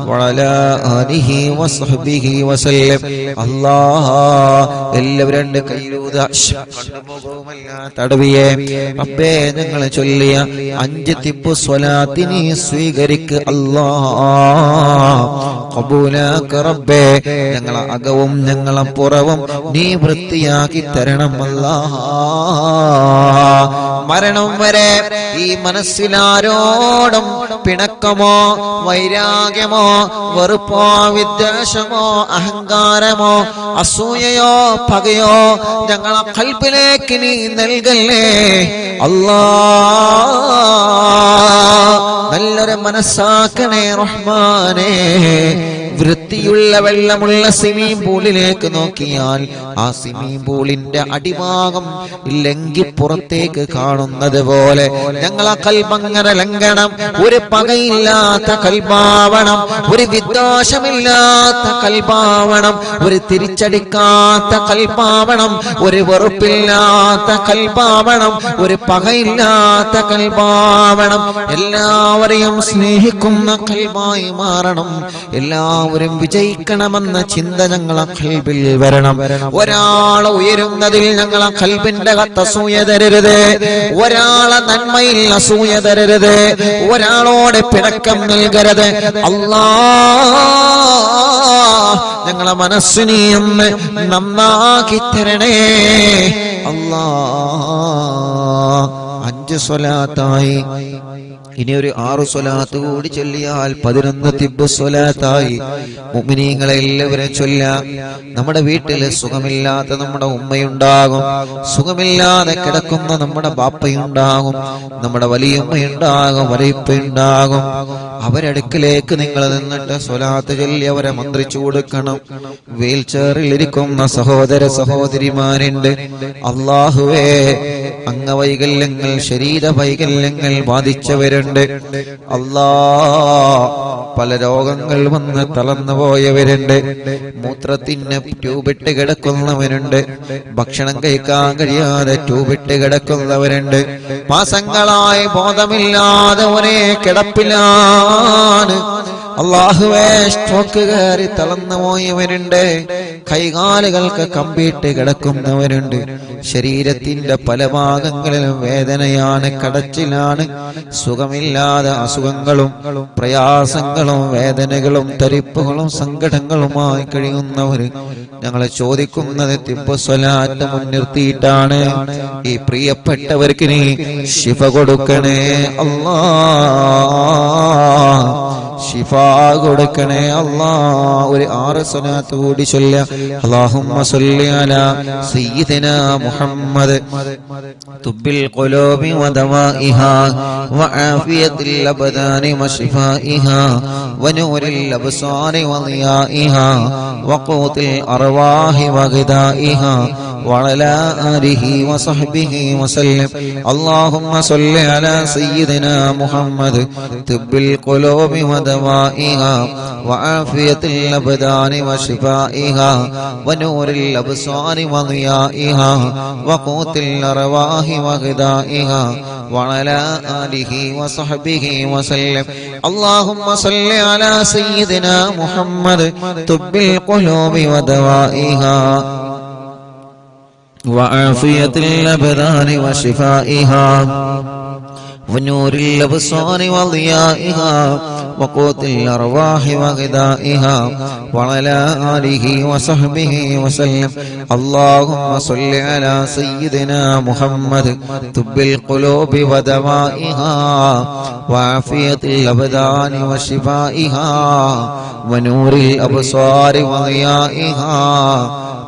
وعلى آله وصحبه وسلم. الله എല്ലാവരും രണ്ട് കൈയിലൂത തടവിയെ റബ്ബേ ഞങ്ങൾ ചൊല്ലിയ 5 തിബ്ബു സ്വലാത്തിനെ സ്വീകരിക്ക് അല്ലാഹ്. ഖബൂലാക്ക റബ്ബേ. ഞങ്ങളെ അകവും ഞങ്ങളെ പുറവും നീ വൃത്തിയാക്കി തരണം അല്ലാഹ്. മരണം വരെ ഈ മനസ്സിലാരോ ആരോടും പിണക്കമോ വൈരാഗ്യമോ വെറുപ്പോ വിദ്വേഷമോ അഹങ്കാരമോ അസൂയയോ പകയോ ഞങ്ങളെ ഖൽബിലേക്ക് നീ നൽകല്ലേ അല്ലാ. നല്ലൊരു മനസ്സാക്കണേ റഹ്മാനേ. വൃത്തിയുള്ള വെള്ളമുള്ള സ്വിമ്മിംഗ് പൂളിലേക്ക് നോക്കിയാൽ ആ സ്വിമ്മിംഗ് പൂളിന്റെ അടിഭാഗം ലംഘി പുറത്തേക്ക് കാണുന്നത് പോലെ ഞങ്ങളെ കൽബങ്ങനെ ലംഘനം. ഒരു പകയില്ലാത്ത കൽബാവണം, ഒരു വിദ്വേഷമില്ലാത്ത കൽബാവണം, ഒരു തിരിച്ചടിക്കാത്ത കൽബാവണം, ഒരു വെറുപ്പില്ലാത്ത കൽബാവണം, ഒരു പകയില്ലാത്ത കൽബാവണം. എല്ലാവരെയും സ്നേഹിക്കുന്ന കൽബായി മാറണം. എല്ലാവരും വിജയിക്കണമെന്ന ചിന്ത ഞങ്ങളെ ഖൽബിൽ വരണം. ഒരാളെ ഉയരുന്നതിൽ ഞങ്ങളെ ഖൽബിന്റെ അസൂയ തരരുത്. ഒരാളെ നന്മയിൽ അസൂയ തരരുത്. ഒരാളോട് പിണക്കം നൽകരുത്. അല്ലാഹ് ഞങ്ങളെ മനസ്സിനെ ഒന്ന് നന്നാക്കി തരണേ അല്ലാഹ്. 5 സ്വലാത്തായി, ഇനി ഒരു 6 സ്വലാത്ത് കൂടി ചൊല്ലിയാൽ 11 തിബ്ബ് സ്വലാത്തായി. മുഅ്മിനീങ്ങളെ എല്ലാവരും ചൊല്ലാം. നമ്മുടെ വീട്ടിൽ സുഖമില്ലാത്ത നമ്മുടെ ഉമ്മയുണ്ടാകും, സുഖമില്ലാതെ കിടക്കുന്ന നമ്മുടെ ബാപ്പയുണ്ടാകും, നമ്മുടെ വലിയുമ്മയുണ്ടാകും, വലിയപ്പയുണ്ടാകും. അവരടുക്കിലേക്ക് നിങ്ങൾ നിന്നിട്ട് സ്വലാത്ത് ചൊല്ലി അവരെ മന്ത്രിച്ചു കൊടുക്കണം. വീൽ ചെയറിൽ ഇരിക്കുന്ന സഹോദര സഹോദരിമാരുണ്ട്. അല്ലാഹുവേ, അംഗവൈകല്യങ്ങൾ ശരീര വൈകല്യങ്ങൾ ബാധിച്ചവരുണ്ട്. അല്ലാഹ്, പല രോഗങ്ങൾ വന്ന് തളർന്നു പോയവരുണ്ട്. മൂത്രത്തിന് ട്യൂബിട്ട് കിടക്കുന്നവരുണ്ട്. ഭക്ഷണം കഴിക്കാൻ കഴിയാതെ ട്യൂബിട്ട് കിടക്കുന്നവരുണ്ട്. മാസങ്ങളായി ബോധമില്ലാതെ ഒരേ കിടപ്പിലാണ്. അല്ലാഹുവേ, സ്ട്രോക്ക് കയറി തളർന്നു പോയവരുണ്ട്. കൈകാലുകൾക്ക് കമ്പിയിട്ട് കിടക്കുന്നവരുണ്ട്. ശരീരത്തിന്റെ പല ഭാഗങ്ങളിലും വേദനയാണ്, കടച്ചിലാണ്. സുഖമില്ലാതെ അസുഖങ്ങളും പ്രയാസങ്ങളും വേദനകളും തരിപ്പുകളും സങ്കടങ്ങളുമായി കഴിയുന്നവര് ഞങ്ങളെ ചോദിക്കുന്നത് തിബ്ബ് സ്വലാത്ത് മുൻനിർത്തിയിട്ടാണ്. ഈ പ്രിയപ്പെട്ടവർക്ക് നീ ശിഫ കൊടുക്കണേ അല്ലാഹ്, ശിഫ കൊടുക്കണേ അല്ലാഹ്. ഒരു 6 സ്വലാത്ത് കൂടി ചൊല്ലുക. അല്ലാഹുമ്മ സ്വല്ലി അലാ സയ്യിദിനാ മുഹമ്മദ് തുബ്ബിൽ ഖുലൂബി വദവാഇഹാ വആഫിയത്തിൽ അബ്ദാനി വശിഫാഇഹാ വനൂരിൽ അബ്സാരി വളിയാഇഹാ വഖൂതിൽ അർവാഹി വഗദാഇഹാ وعلى آله وصحبه وسلم. اللهم صل على سيدنا محمد طب القلوب ودوائها وعافية الأبدان وشفائها ونور الأبصار وضيائها وقوت الأرواح وغذائها وعلى آله وصحبه وسلم. اللهم صل على سيدنا محمد طب القلوب ودوائها وعافية الأبدان وشفائها ونور الأبصار وضيائها وقوت الأرواح وغذائها وعلى آله وصحبه وسلم. اللهم صل على سيدنا محمد طب القلوب ودوائها وعافية الأبدان وشفائها ونور الأبصار وضيائها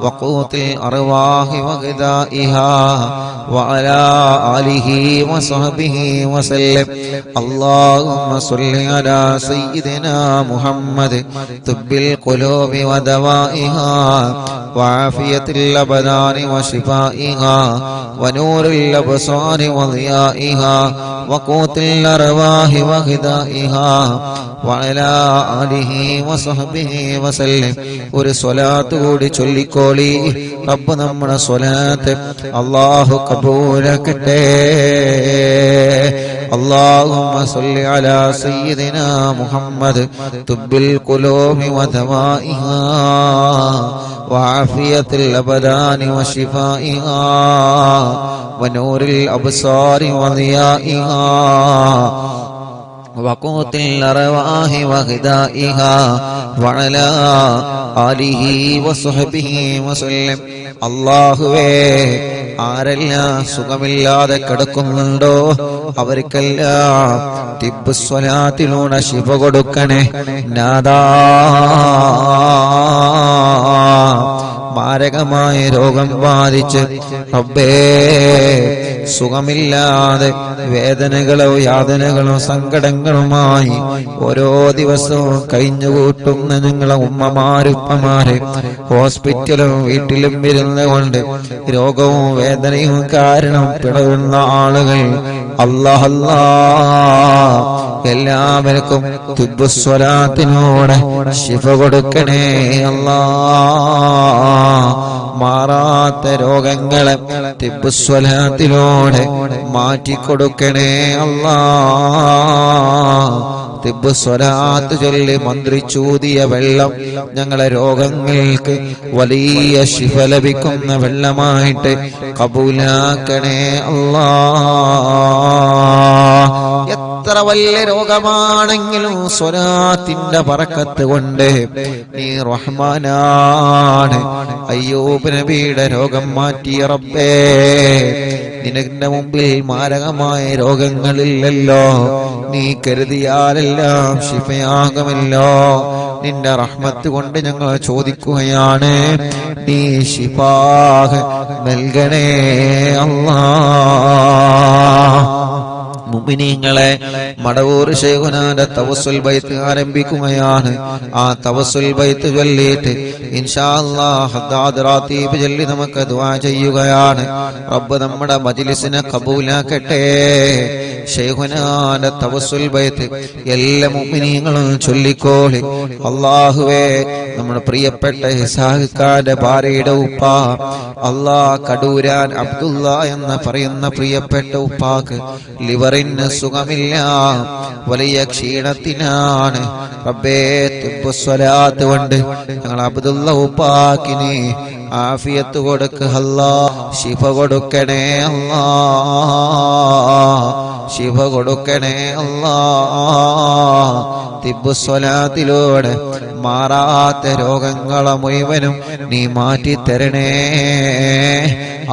وقوت الأرواح وغذائها وعلى آله وصحبه وسلم. اللهم صل على سيدنا محمد طب القلوب ودوائها وعافية الأبدان وشفائها ونور الأبصار وضيائها وقوت الأرواح وغذائها وعلى آله وصحبه وسلم. ഒരു സ്വലാത്ത് കൂടി ചൊല്ലിക്കോളി. റബ്ബ് നമ്മുടെ സ്വലാത്ത് അല്ലാഹു കബൂലാക്കട്ടെ. اللهم صل على سيدنا محمد طب القلوب ودوائها وعافية الأبدان وشفائها ونور الأبصار وضيائها وقوت الأرواح وغذائها وعلى آله وصحبه وسلم. അല്ലാഹുവേ, ആരെല്ലാം സുഖമില്ലാതെ കിടക്കുന്നുണ്ടോ അവർക്കെല്ലാം തിബ്ബ് സ്വലാത്തിലൂടെ ശിഫ കൊടുക്കണേ നാദാ. മാരകമായ രോഗം ബാധിച്ച് റബ്ബേ സുഖമില്ലാതെ വേദനകളോ യാതനകളോ സങ്കടങ്ങളുമായി ഓരോ ദിവസവും കഴിഞ്ഞുകൂട്ടുന്ന നിങ്ങളെ ഉമ്മമാരുപ്പമാരെ ഹോസ്പിറ്റലും വീട്ടിലും ഇരുന്നുകൊണ്ട് രോഗവും വേദനയും കാരണം പിടയുന്ന ആളുകൾ അല്ലാഹ് അല്ലാഹ് എല്ലാവർക്കും തിബ്ബ് സ്വലാത്തിനോട് ശിഫ കൊടുക്കണേ അല്ലാഹ്. മാറാത്ത രോഗങ്ങളെ തിബ്ബ് സ്വലാത്തിലൂടെ മാറ്റിക്കൊടുക്കണേ അല്ലാഹ്. തിബ്ബ് സ്വലാത്ത് ചൊല്ലി മന്ത്രിച്ചൂതിയ വെള്ളം ഞങ്ങളെ രോഗങ്ങൾക്ക് വലിയ ശിഫ ലഭിക്കുന്ന വെള്ളമായിട്ട് കബൂലാക്കണേ അല്ലാഹ്. എത്ര വലിയ രോഗമാണെങ്കിലും സ്വലാത്തിന്റെ ബറക്കത്ത് കൊണ്ട് നീ റഹ്മാനാണ്. അയ്യൂബ് നബിയുടെ രോഗം മാറ്റിയ റബ്ബേ, നിനന്റെ മുമ്പിൽ മാരകമായ രോഗങ്ങളില്ലല്ലോ. നീ കരുതിയാലെല്ലാം ശിഫയാകുമല്ലോ. നിന്റെ റഹ്മത്ത് കൊണ്ട് ഞങ്ങൾ ചോദിക്കുകയാണ്, നീ ശിഫാഹ് നൽകണേ അല്ലാഹ്. മുഅ്മിനീങ്ങളെ, മടവൂർ ശൈഖുനാന്റെ തവസ്സുൽ ബൈത്ത് ആരംഭിക്കുകയാണ്. ആ തവസ്സുൽ ബൈത്ത് ചൊല്ലിയിട്ട് ഇൻഷാ അല്ലാഹ് ഹദ്ദാദ് റാത്തീബ് ചൊല്ലി നമുക്ക് ദുആ ചെയ്യുകയാണ്. റബ്ബ് നമ്മുടെ മജ്ലിസിനെ കബൂലാക്കട്ടെ. ശൈഖുനാന്റെ തവസ്സുൽ ബൈത്ത് എല്ലാ മുഅ്മിനീങ്ങളും ചൊല്ലിക്കോളി. അല്ലാഹുവേ, നമ്മുടെ പ്രിയപ്പെട്ട ഇസാഖിന്റെ ഭാര്യയുടെ ഉപ്പ അല്ലാഹ് കടൂരാൻ അബ്ദുള്ള എന്ന് പറയുന്ന പ്രിയപ്പെട്ട ഉപ്പാക്ക് ലിവറിന് സുഖമില്ല, വലിയ ക്ഷീണത്തിനാണ്. റബ്ബേ, തിബ്ബ് സ്വലാത്ത് കൊണ്ട് ഞങ്ങൾ അബ്ദുള്ള ഉപ്പാക്കിന് ആഫിയത്ത് കൊടുക്ക അല്ലാഹ്. ശിഫ കൊടുക്കണേ അല്ലാഹ്, ശിഫ കൊടുക്കണേ അല്ലാഹ്. തിബ്ബ് സ്വലാത്തിലൂടെ മാറാത്ത രോഗങ്ങളെ മുഴുവനും നീ മാറ്റി തരണേ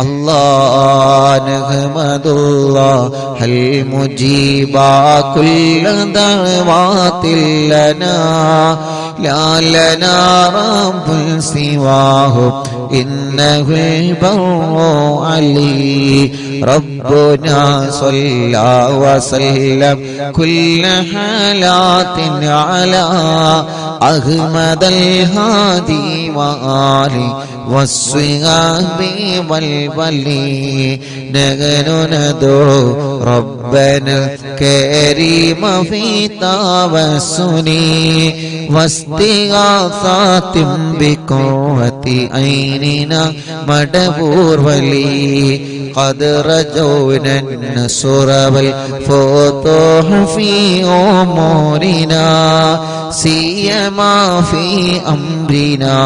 അല്ലാഹ്. നഹ്മദുല്ലാഹൽ മുജീബാ കുല്ല ദഅവാതിൽ ലനാ ലാ ലനാ റബ്ബുൻ സിവാഹു ഇന്നഹുൽ ബർറു അലി റബ്ബുനാ സ്വല്ലാ വസല്ലം കുല്ല ഹാലാത്തിൻ അലാ അഹ്മദൽ ഹാദി വആലി വസ്വിഹാബി വൽവലി നഗനു നദു റബ്ബന കരീമ ഫീ തവസ്സുനി വസ്തിഗാസാതിം ബിഖുവതി ഐനിന മടബൂർ വലി قد رجونا النصر والفتوح في أمورنا سيما في أمرنا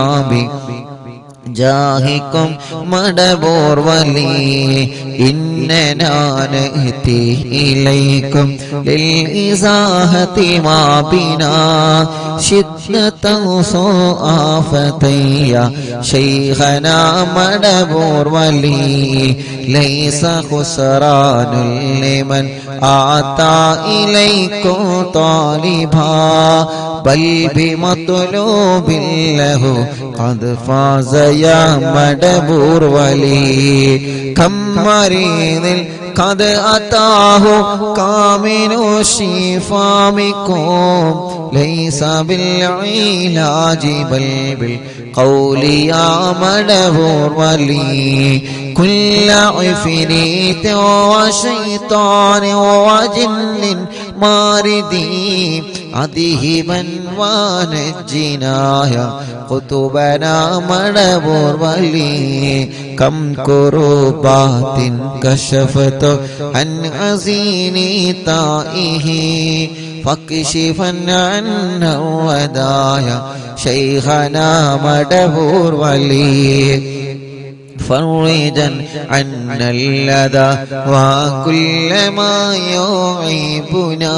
جاهكم مدبور ولي إننا نأتي إليكم للإزاحة ما بنا شدة سوء فتيا شيخنا مدبور ولي ليس خسران لمن آتى إليكم طالبا بل بمطلوب له قد فاز يا مدبور ولي كم مريض قد أتاه كامل الشفاء منكم ليس بالعلاج بل بالقول يا مدبور ولي كل عفريت وشيطان وجن ماردي أذهبا ونجنا يا قطبنا مدبور ولي كم كربات كشفت عن حزيني طائه فاكشفا عنا ودايا شيخنا مدبور ولي فرجا عنا اللذى وكل ما يعيبنا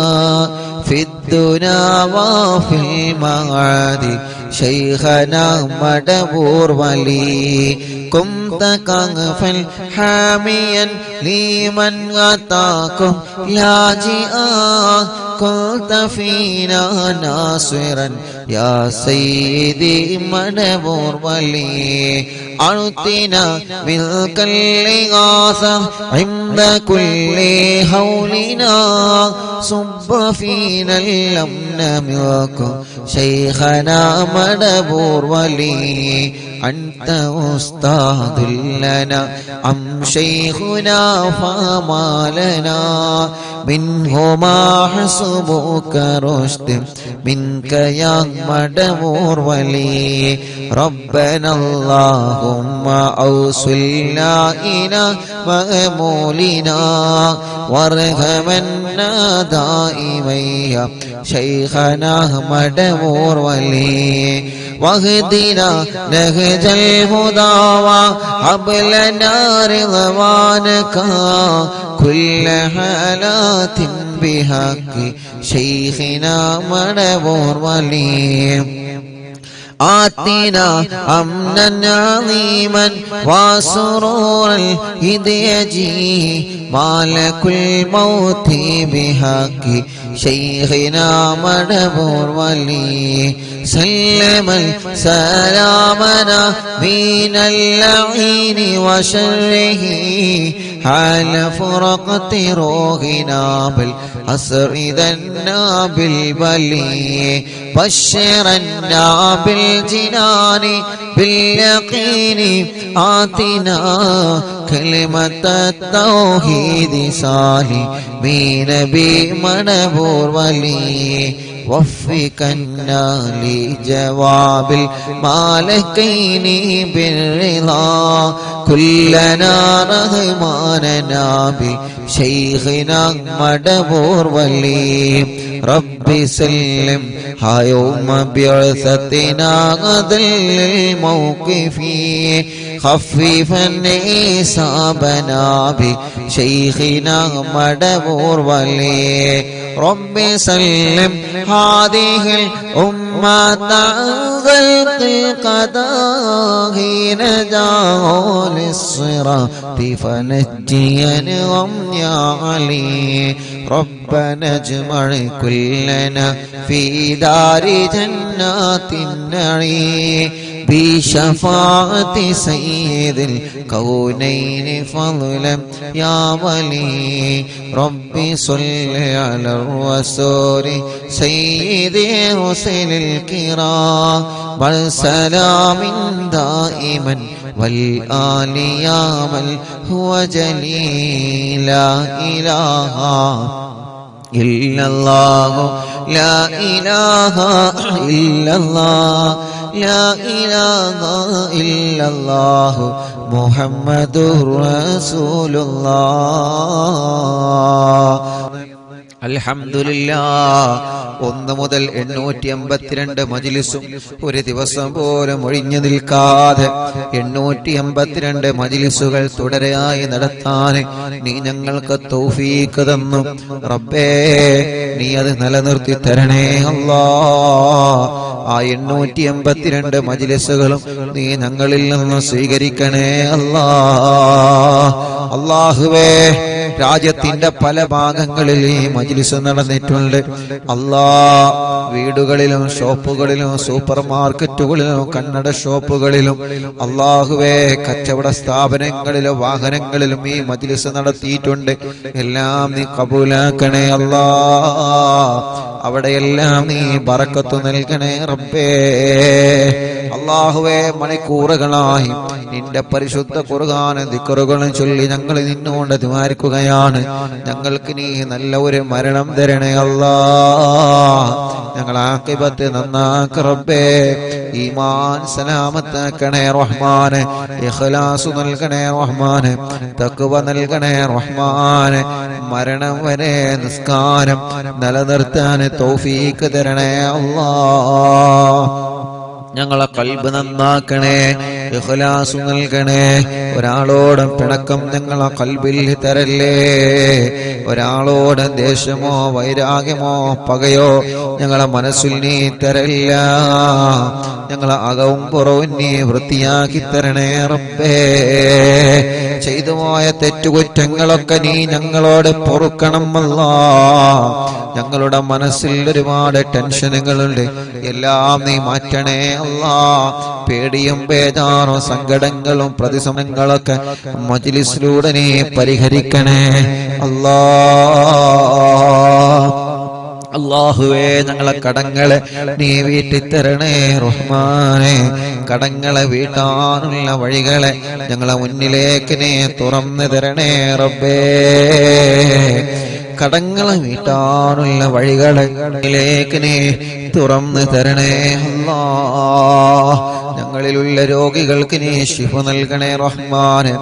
في الدنا وفي المعاد شيخنا مدبور ولي كنت كنفا حاميا لمن أتاكم لاجئا كنت فينا ناصرا يا سيدي مدبور ولي أعطنا ملك الإغاثة عند كل هولنا صب فينا الأمن منكم شيخنا مدبور ولي أنت أستاذ لنا أم شيخنا فما لنا منه ما حسبك رشد منك يا مدبور ولي ربنا اللهم أوصلنا إلى مأمولنا وارحمنا دائما يا شيخنا مدبور ولي واهدنا نهج الهدى وهب لنا رضوانك كل حالات بحق شيخنا مدبور ولي آتنا أمنا عظيما وسرورا إذ يجي مالك الموت بحق شيخنا مدبور ولي سلم سلامنا من اللعين وشره حال فرقة روحنا بالأسر ذنا بالبلي بشرنا بالجنان باليقين آتنا كلمة التوحيد سالمين بمدبور ولي وفقنا لجواب المالكين بالرضا كلنا رحماننا بشيخنا مدبور ولي رب سلم يوم بعثتنا ذل الموقف خففا حسابنا بشيخنا مدبور ولي رب سلم هذه الأمة غلق قضاء نجاه للصراط فنجينهم يا علي ربنا اجمع كلنا في دار جنات النعيم بشفاعة سيد الكونين فضلا يا ولي ربي صل على الرسول سيد رسل الكرام والسلام دائما والآل يا من هو جليل لا إله إلا الله لا إله إلا الله لا إله إلا الله محمد رسول الله അൽഹംദുലില്ലാഹ് 1 മുതൽ 852 മജ്ലിസും ഒരു ദിവസം പോലും ഒഴിഞ്ഞു നിൽക്കാതെ 852 മജ്ലിസുകൾ തുടരെയായി നടത്താൻ നീ ഞങ്ങൾക്ക് തൗഫീഖ് തന്നു റബ്ബേ നീ അത് നിലനിർത്തി തരണേ അല്ലാഹ് ആ 852 മജ്ലിസുകളും നീ ഞങ്ങളിൽ നിന്ന് സ്വീകരിക്കണേ അല്ലാഹ് അല്ലാഹുവേ രാജ്യത്തിന്റെ പല ഭാഗങ്ങളിൽ ഈ മജ്ലിസ് നടന്നിട്ടുണ്ട് അല്ലാഹ് വീടുകളിലും ഷോപ്പുകളിലും സൂപ്പർ മാർക്കറ്റുകളിലും കണ്ണട ഷോപ്പുകളിലും അല്ലാഹുവേ കച്ചവട സ്ഥാപനങ്ങളിലും വാഹനങ്ങളിലും ഈ മജ്ലിസ് നടത്തിയിട്ടുണ്ട് എല്ലാം നീ കബൂലാക്കണേ അല്ലാഹ് അവിടെയെല്ലാം നീ ബറക്കത്ത് നൽകണേ റബ്ബേ അല്ലാഹുവേ മണിക്കൂറുകളായി നിന്റെ പരിശുദ്ധ ഖുർആനും ദിക്റുകളും ചൊല്ലി ഞങ്ങൾ നിന്നോട് ദുആരിക്കുകയാണ് ഞങ്ങൾക്ക് നീ നല്ല ഒരു മരണം തരണേ അല്ലാഹ് ഞങ്ങൾ ആഖിബത്ത് നന്നാക്ക റബ്ബേ ഈമാൻ സലാമത്താക്കണേ റഹ്മാനെ ഇഖ്ലാസ് നൽകണേ റഹ്മാനെ തഖ്വ നൽകണേ റഹ്മാനെ മരണം വരെ നിസ്കാരം നിലനിർത്താൻ തൗഫീഖ് തരണേ അല്ലാഹ് ഞങ്ങളെ ഖൽബ് നന്നാക്കണേ ഇഖ്ലാസ് നൽകണേ. ഒരാളോടും പിണക്കം ഞങ്ങളെ ഖൽബിൽ തരല്ലേ. ഒരാളോട് ദേഷ്യമോ വൈരാഗ്യമോ പകയോ ഞങ്ങളെ മനസ്സിൽ നീ തരല്ല. ഞങ്ങളെ അകവും പുറവും നീ വൃത്തിയാക്കി തരണേ റബ്ബേ. ചെയ്തു പോയ തെറ്റുകുറ്റങ്ങളൊക്കെ നീ ഞങ്ങളോട് പൊറുക്കണം അല്ലാഹ്. ഞങ്ങളുടെ മനസ്സിൽ ഒരുപാട് ടെൻഷനുകളുണ്ട്, എല്ലാം നീ മാറ്റണേ അല്ലാഹ്. പേടിയും ബേജാറും സങ്കടങ്ങളും പ്രതിസന്ധികളൊക്കെ മജ്ലിസിലൂടെ നീ പരിഹരിക്കണേ അല്ലാഹ്. അല്ലാഹുവേ, ഞങ്ങളെ കടങ്ങളെ നീ വീട്ടിത്തരണേ റഹ്മാനെ. കടങ്ങളെ വീട്ടാനുള്ള വഴികളെ ഞങ്ങളെ മുന്നിലേക്ക് നീ തുറന്നു തരണേ റബ്ബേ. കടങ്ങളെ വീട്ടാനുള്ള വഴികളിലേക്ക് നീ തുറന്നു തരണേ അല്ലാഹ്. ഞങ്ങളിലുള്ള രോഗികൾക്ക് നീ ശിഫ നൽകണേ റഹ്മാനെ.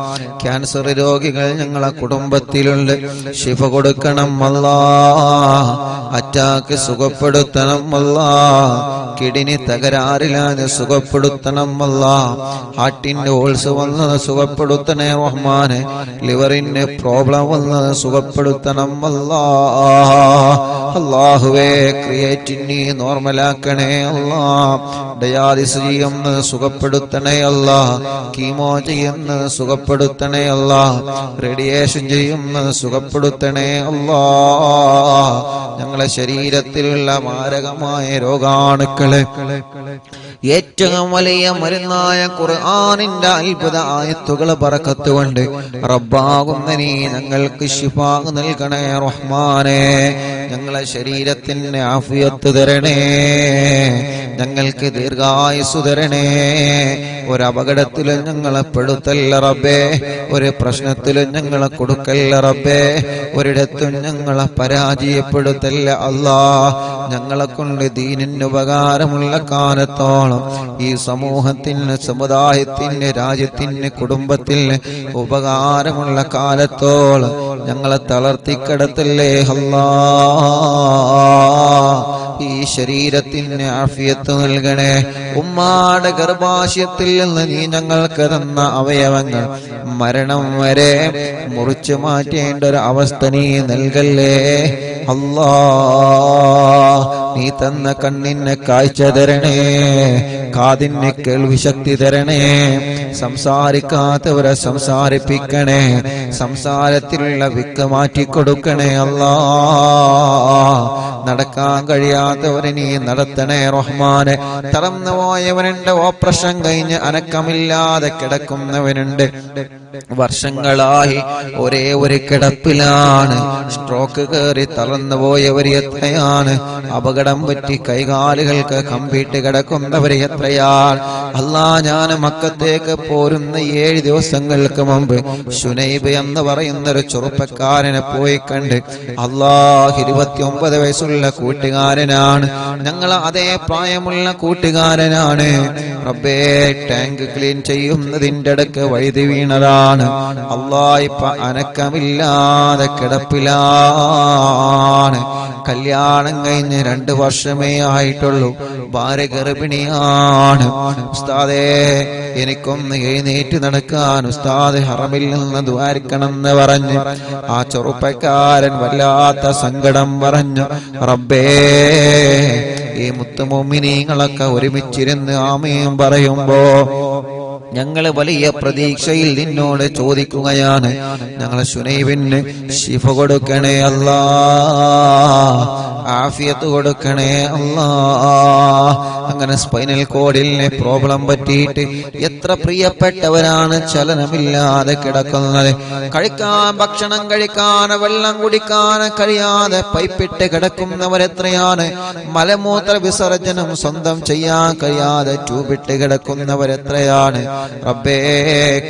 ക്യാൻസർ രോഗികൾ ഞങ്ങളെ കുടുംബത്തിലുണ്ട്, ശിഫ കൊടുക്കണം അല്ലാഹ്. അറ്റാക്ക് സുഖപ്പെടുത്തണം അല്ലാഹ്. കിഡ്നി തകരാറില്ലാതെ സുഖപ്പെടുത്തണം അല്ലാഹ്. ഹാർട്ടിന്റെ ഓൾസ് വന്നത് സുഖപ്പെടുത്തണേ റഹ്മാനെ. ലിവറിന്റെ പ്രോബ്ലം വന്നത് സുഖപ്പെടുത്തണം അല്ലാഹ്. അല്ലാഹുവേ, ക്രിയേറ്റിനി നോർമലാക്കണേ അല്ലാഹ്. ഡയാലിസിസ് ചെയ്യുന്നത് സുഖപ്പെടുത്തണേ അല്ലാഹ്. കീമോ ചെയ്യുന്നത് സുഖപ്പെടുത്തണേ അല്ലാഹ്. റേഡിയേഷൻ ചെയ്യുന്നത് സുഖപ്പെടുത്തണേ അല്ലാഹ്. ഞങ്ങളെ ശരീരത്തിലുള്ള മാരകമായ രോഗാണുക്കളെ ഏറ്റവും വലിയ മരുന്നായ ഖുർആനിന്റെ അത്ഭുത ആയത്തുകൾ ബറക്കത്ത് കൊണ്ട് റബ്ബാകുന്ന നീ ഞങ്ങൾക്ക് ശിഫാ നൽകണേ റഹ്മാനെ. ഞങ്ങളെ ശരീരത്തിന് ആഫിയത്ത് തരണേ, ഞങ്ങൾക്ക് ദീർഘായുസ് തരണേ. ഒരപകടത്തിലും ഞങ്ങളെ പെടുത്തല്ല റബ്ബേ, ഒരു പ്രശ്നത്തിലും ഞങ്ങളെ കൊടുക്കല്ല റബ്ബേ, ഒരിടത്തും ഞങ്ങളെ പരാജയപ്പെടുത്തല്ല അല്ലാഹ്. ഞങ്ങളെ കൊണ്ട് ദീനിന് ഉപകാരമുള്ള കാലത്തോളം ഈ സമൂഹത്തിന്, സമുദായത്തിന്, രാജ്യത്തിന്, കുടുംബത്തിന് ഉപകാരമുള്ള കാലത്തോളം ഞങ്ങളെ തളർത്തിക്കിടത്തല്ലേ അല്ലാഹ്. ഈ ശരീരത്തിന് ആഫിയത്ത് നൽകണേ. ഉമ്മാടെ ഗർഭാശയത്തിൽ നിന്ന് നീ ഞങ്ങൾക്ക് തന്ന അവയവങ്ങൾ മരണം വരെ മുറിച്ചു മാറ്റേണ്ട ഒരു അവസ്ഥ നീ നൽകല്ലേ അല്ലാഹ്. നീ തന്ന കണ്ണിന് കാഴ്ച തരണേ, കാതിന് കേൾവി ശക്തി തരണേ. സംസാരിക്കാത്തവരെ സംസാരിപ്പിക്കണേ, സംസാരത്തിലുള്ള വിക്ക് മാറ്റിക്കൊടുക്കണേ അല്ലാഹ്. നടക്കാൻ കഴിയാത്തവരെ നീ നടത്തണേ റഹ്മാനെ. തളർന്നു പോയവനുണ്ട്, ഓപ്പറേഷൻ കഴിഞ്ഞ് അനക്കമില്ലാതെ കിടക്കുന്നവനുണ്ട്, വർഷങ്ങളായി ഒരേ ഒരു കിടപ്പിലാണ്. സ്ട്രോക്ക് കയറി തളർന്നു പോയവർ എത്രയാണ്, അപകടം പറ്റി കൈകാലുകൾക്ക് കമ്പിട്ട് കിടക്കുന്നവർ എത്രയാണ്. അല്ലാ, ഞാൻ മക്കത്തേക്ക് പോരുന്ന 7 ദിവസങ്ങൾക്ക് മുമ്പ് ശുനൈബ് എന്ന് പറയുന്ന ഒരു ചെറുപ്പക്കാരനെ പോയി കണ്ട്. അല്ലാഹ്, 29 വയസ്സുള്ള കൂട്ടുകാരനാണ്, ഞങ്ങൾ അതേ പ്രായമുള്ള കൂട്ടുകാരനാണ്. റബ്ബേ, ടാങ്ക് ക്ലീൻ ചെയ്യുന്നതിന്റെ ഇടക്ക് വഴുതി വീണതാണ്. അല്ലാഹ്, ഇപ്പൊ അനക്കമില്ലാതെ കിടപ്പിലാണ്. കല്യാണം കഴിഞ്ഞ് 2 വർഷമേ ആയിട്ടുള്ളൂ, ഭാര്യ ഗർഭിണിയാണ്. ഉസ്താദേ, എനിക്കൊന്ന് എഴുന്നേറ്റ് നടക്കാൻ ഉസ്താദ് ഹറമിൽ നിന്ന് ദ്വാരിക്കണമെന്ന് പറഞ്ഞ് ആ ചെറുപ്പക്കാരൻ വല്ലാത്ത സങ്കടം പറഞ്ഞു. റബ്ബേ, ഈ മുത്തുമോമിനീങ്ങളൊക്കെ ഒരുമിച്ചിരുന്ന് ആമീൻ പറയുമ്പോ ഞങ്ങള് വലിയ പ്രതീക്ഷയിൽ നിന്നോട് ചോദിക്കുകയാണ്. ഞങ്ങളെ ശുനൈബിന് ശിഫ കൊടുക്കണേ അല്ലാഹ്, ആഫിയത്ത് കൊടുക്കണേ അല്ലാഹ്. അങ്ങനെ സ്പൈനൽ കോഡിലെ പ്രോബ്ലം പറ്റിയിട്ട് എത്ര പ്രിയപ്പെട്ടവരാണ് ചലനമില്ലാതെ കിടക്കുന്നത്. കഴിക്കാൻ, ഭക്ഷണം കഴിക്കാൻ, വെള്ളം കുടിക്കാൻ കഴിയാതെ പൈപ്പിട്ട് കിടക്കുന്നവരെത്രയാണ്. മലമൂത്ര വിസർജനം സ്വന്തം ചെയ്യാൻ കഴിയാതെ ട്യൂബിട്ട് കിടക്കുന്നവരെത്രയാണ്. റബ്ബേ,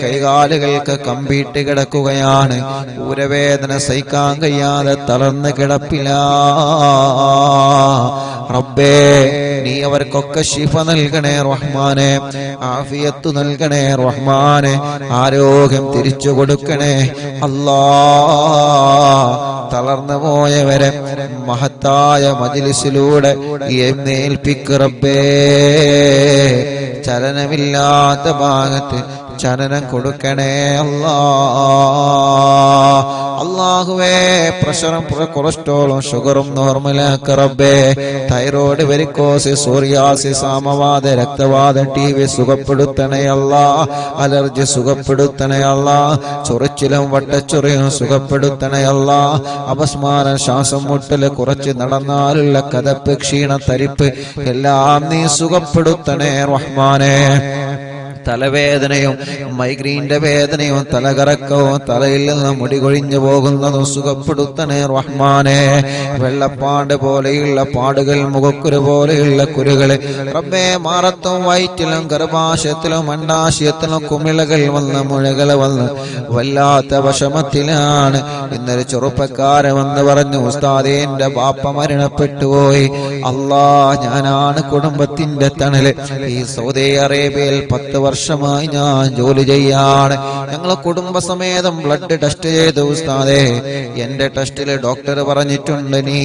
കൈകാലുകൾക്ക് കമ്പിട്ട് കിടക്കുകയാണ്, ഊരവേദന സഹിക്കാൻ കഴിയാതെ തളർന്ന് കിടപ്പില്ല. റബ്ബേ, നീ അവർക്കൊക്കെ അവർക്കൊക്കെ ശിഫ നൽകണേ റഹ്മാനെ, ആഫിയത്ത് നൽകണേ റഹ്മാനെ, ആരോഗ്യം തിരിച്ചു കൊടുക്കണേ അല്ലാ. തളർന്നു പോയവരെ മഹത്തായ മജ്ലിസിലൂടെ എഴുന്നേൽപ്പിക്ക് റബ്ബേ. ചലനമില്ലാത്ത ഭാഗത്ത് ചലനം കൊടുക്കണേ അല്ലാ. അല്ലാഹുവേ, പ്രഷറും കൊളസ്ട്രോളും ഷുഗറും നോർമലാക്ക റബ്ബേ. തൈറോയ്ഡ്, വെരിക്കോസിസ്, സോറിയാസിസ്, ആമവാദ, രക്തവാദ, ടി വി സുഖപ്പെടുത്തണേ അല്ലാ. അലർജി സുഖപ്പെടുത്തണേ അല്ലാ. ചൊറിച്ചിലും വട്ടച്ചൊറിയും സുഖപ്പെടുത്തണേ അല്ലാ. അപസ്മാരം, ശ്വാസം മുട്ടല്, കുറച്ച് നടന്നാലുള്ള കതപ്പ്, ക്ഷീണം, തരിപ്പ് എല്ലാം നീ സുഖപ്പെടുത്തണേ റഹ്മാനെ. തലവേദനയും മൈഗ്രീന്റെ വേദനയും തലകറക്കവും തലയിൽ നിന്ന് മുടി കൊഴിഞ്ഞു പോകുന്നതും സുഖപ്പെടുത്തണേ റഹ്മാനെ. വെള്ളപ്പാട് പോലെയുള്ള പാടുകൾ, മുഖക്കുരു പോലെയുള്ള കുരുകള് റബ്ബേ, മാറത്തും വയറ്റിലും ഗർഭാശയത്തിലും അണ്ഡാശയത്തിലും കുമിളകൾ വന്ന് മുഴകൾ വന്ന് വല്ലാത്ത വിഷമത്തിലാണ്. ഇന്നൊരു ചെറുപ്പക്കാരൻ വന്ന് പറഞ്ഞു, ഉസ്താദേ എന്റെ ബാപ്പ മരണപ്പെട്ടുപോയി. അല്ലാ, ഞാനാണ് കുടുംബത്തിന്റെ തണല്. ഈ സൗദി അറേബ്യയിൽ 10 വർഷമായി ഞാൻ ജോലി ചെയ്യാണ്. ഞങ്ങളെ കുടുംബസമേതം ബ്ലഡ് ടെസ്റ്റ് ചെയ്തു ഉസ്താദേ. എന്റെ ടെസ്റ്റില് ഡോക്ടർ പറഞ്ഞിട്ടുണ്ട്, നീ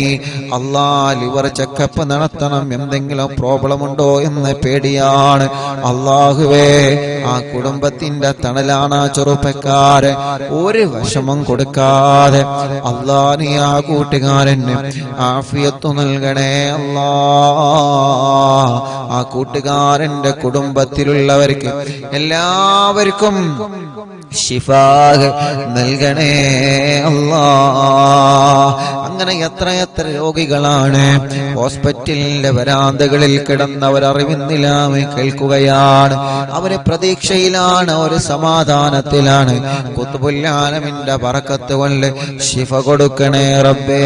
അല്ലാ ലിവർ ചെക്കപ്പ് നടത്തണം, എന്തെങ്കിലും പ്രോബ്ലം ഉണ്ടോ എന്ന് പേടിയാണ്. അല്ലാഹുവേ, ആ കുടുംബത്തിന്റെ തണലാണ് ആ ചെറുപ്പക്കാരൻ. ഒരു വിഷമം കൊടുക്കാതെ അല്ലാ നീ ആ കൂട്ടുകാരന് ആഫിയത്ത് നൽകണേ അല്ലാ. ആ കൂട്ടുകാരന്റെ കുടുംബത്തിലുള്ളവർക്ക് എല്ലാവർക്കും ശിഫാഹ് നൽകണേ അല്ലാ. അങ്ങനെ എത്ര രോഗികളാണ് ഹോസ്പിറ്റലിന്റെ വരാന്തകളിൽ കിടന്നവരറിവിന്നില്ലാമെ കേൾക്കുകയാണ്. അവര് പ്രതീക്ഷയിലാണ്, ഒരു സമാധാനത്തിലാണ്. ഖുത്ബുൽ ആലമിന്റെ ബറക്കത്ത് കൊണ്ട് ശിഫ കൊടുക്കണേ റബ്ബേ.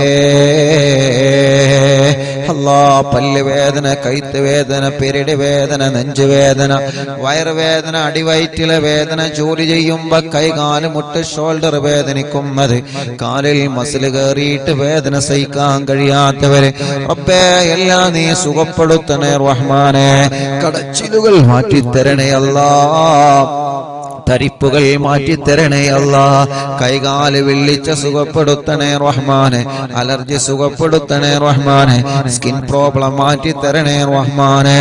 അല്ലാ, പല്ല് വേദന, കൈത്ത് വേദന, പെരടി വേദന, നെഞ്ചുവേദന, വയറുവേദന, അടിവയറ്റിലെ വേദന, ജോലി ചെയ്യുമ്പോ കൈകാല് മുട്ട് ഷോൾഡർ വേദനിക്കുന്നത്, കാലിൽ മസിൽ കയറിയിട്ട് വേദന സഹിക്കാൻ കഴിയാത്തവര് റബ്ബേ എല്ലാം നീ സുഖപ്പെടുത്തണേ റഹ്മാനെ. കടച്ചിലുകൾ മാറ്റിത്തരണേ അല്ലാ. തരിപ്പുകൾ മാറ്റിത്തരണേ അല്ലാ. കൈകാല് വെള്ളിച്ച സുഖപ്പെടുത്തണേ റഹ്മാനെ. അലർജി സുഖപ്പെടുത്തണേ റഹ്മാനെ. സ്കിൻ പ്രോബ്ലം മാറ്റിത്തരണേ റഹ്മാനെ.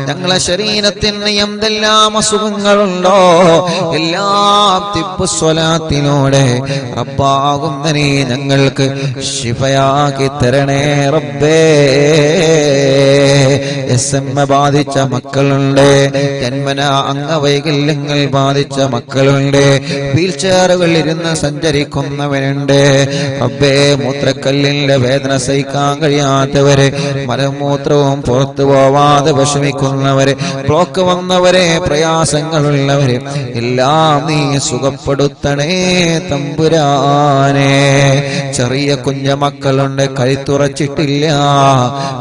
ഞങ്ങളെ ശരീരത്തിന് എന്തെല്ലാം അസുഖങ്ങളുണ്ടോ എല്ലാം തിബ്ബു സ്വലാത്തിലൂടെ റബ്ബാകുന്ന നീ ഞങ്ങൾക്ക് ശിഫയാക്കി തരണേ റബ്ബേ. SMA ബാധിച്ച മക്കളുണ്ട്, ജന്മന അംഗവൈകല്യങ്ങൾ ബാധിച്ച മക്കളുണ്ട്, വീൽ ചെയറുകളിൽ ഇരുന്ന് സഞ്ചരിക്കുന്നവരുണ്ട് റബ്ബേ. മൂത്രക്കല്ലിന്റെ വേദന സഹിക്കാൻ കഴിയാത്തവര്, മലമൂത്രവും പുറത്തു പോവാതെ വിഷമിക്കുന്നവര്, ബ്ലോക്ക് വന്നവരെ, പ്രയാസങ്ങളുള്ളവര് എല്ലാം നീ സുഖപ്പെടുത്തണേ തമ്പുരാനെ. ചെറിയ കുഞ്ഞ മക്കളുണ്ട്, കഴുത്തുറച്ചിട്ടില്ല,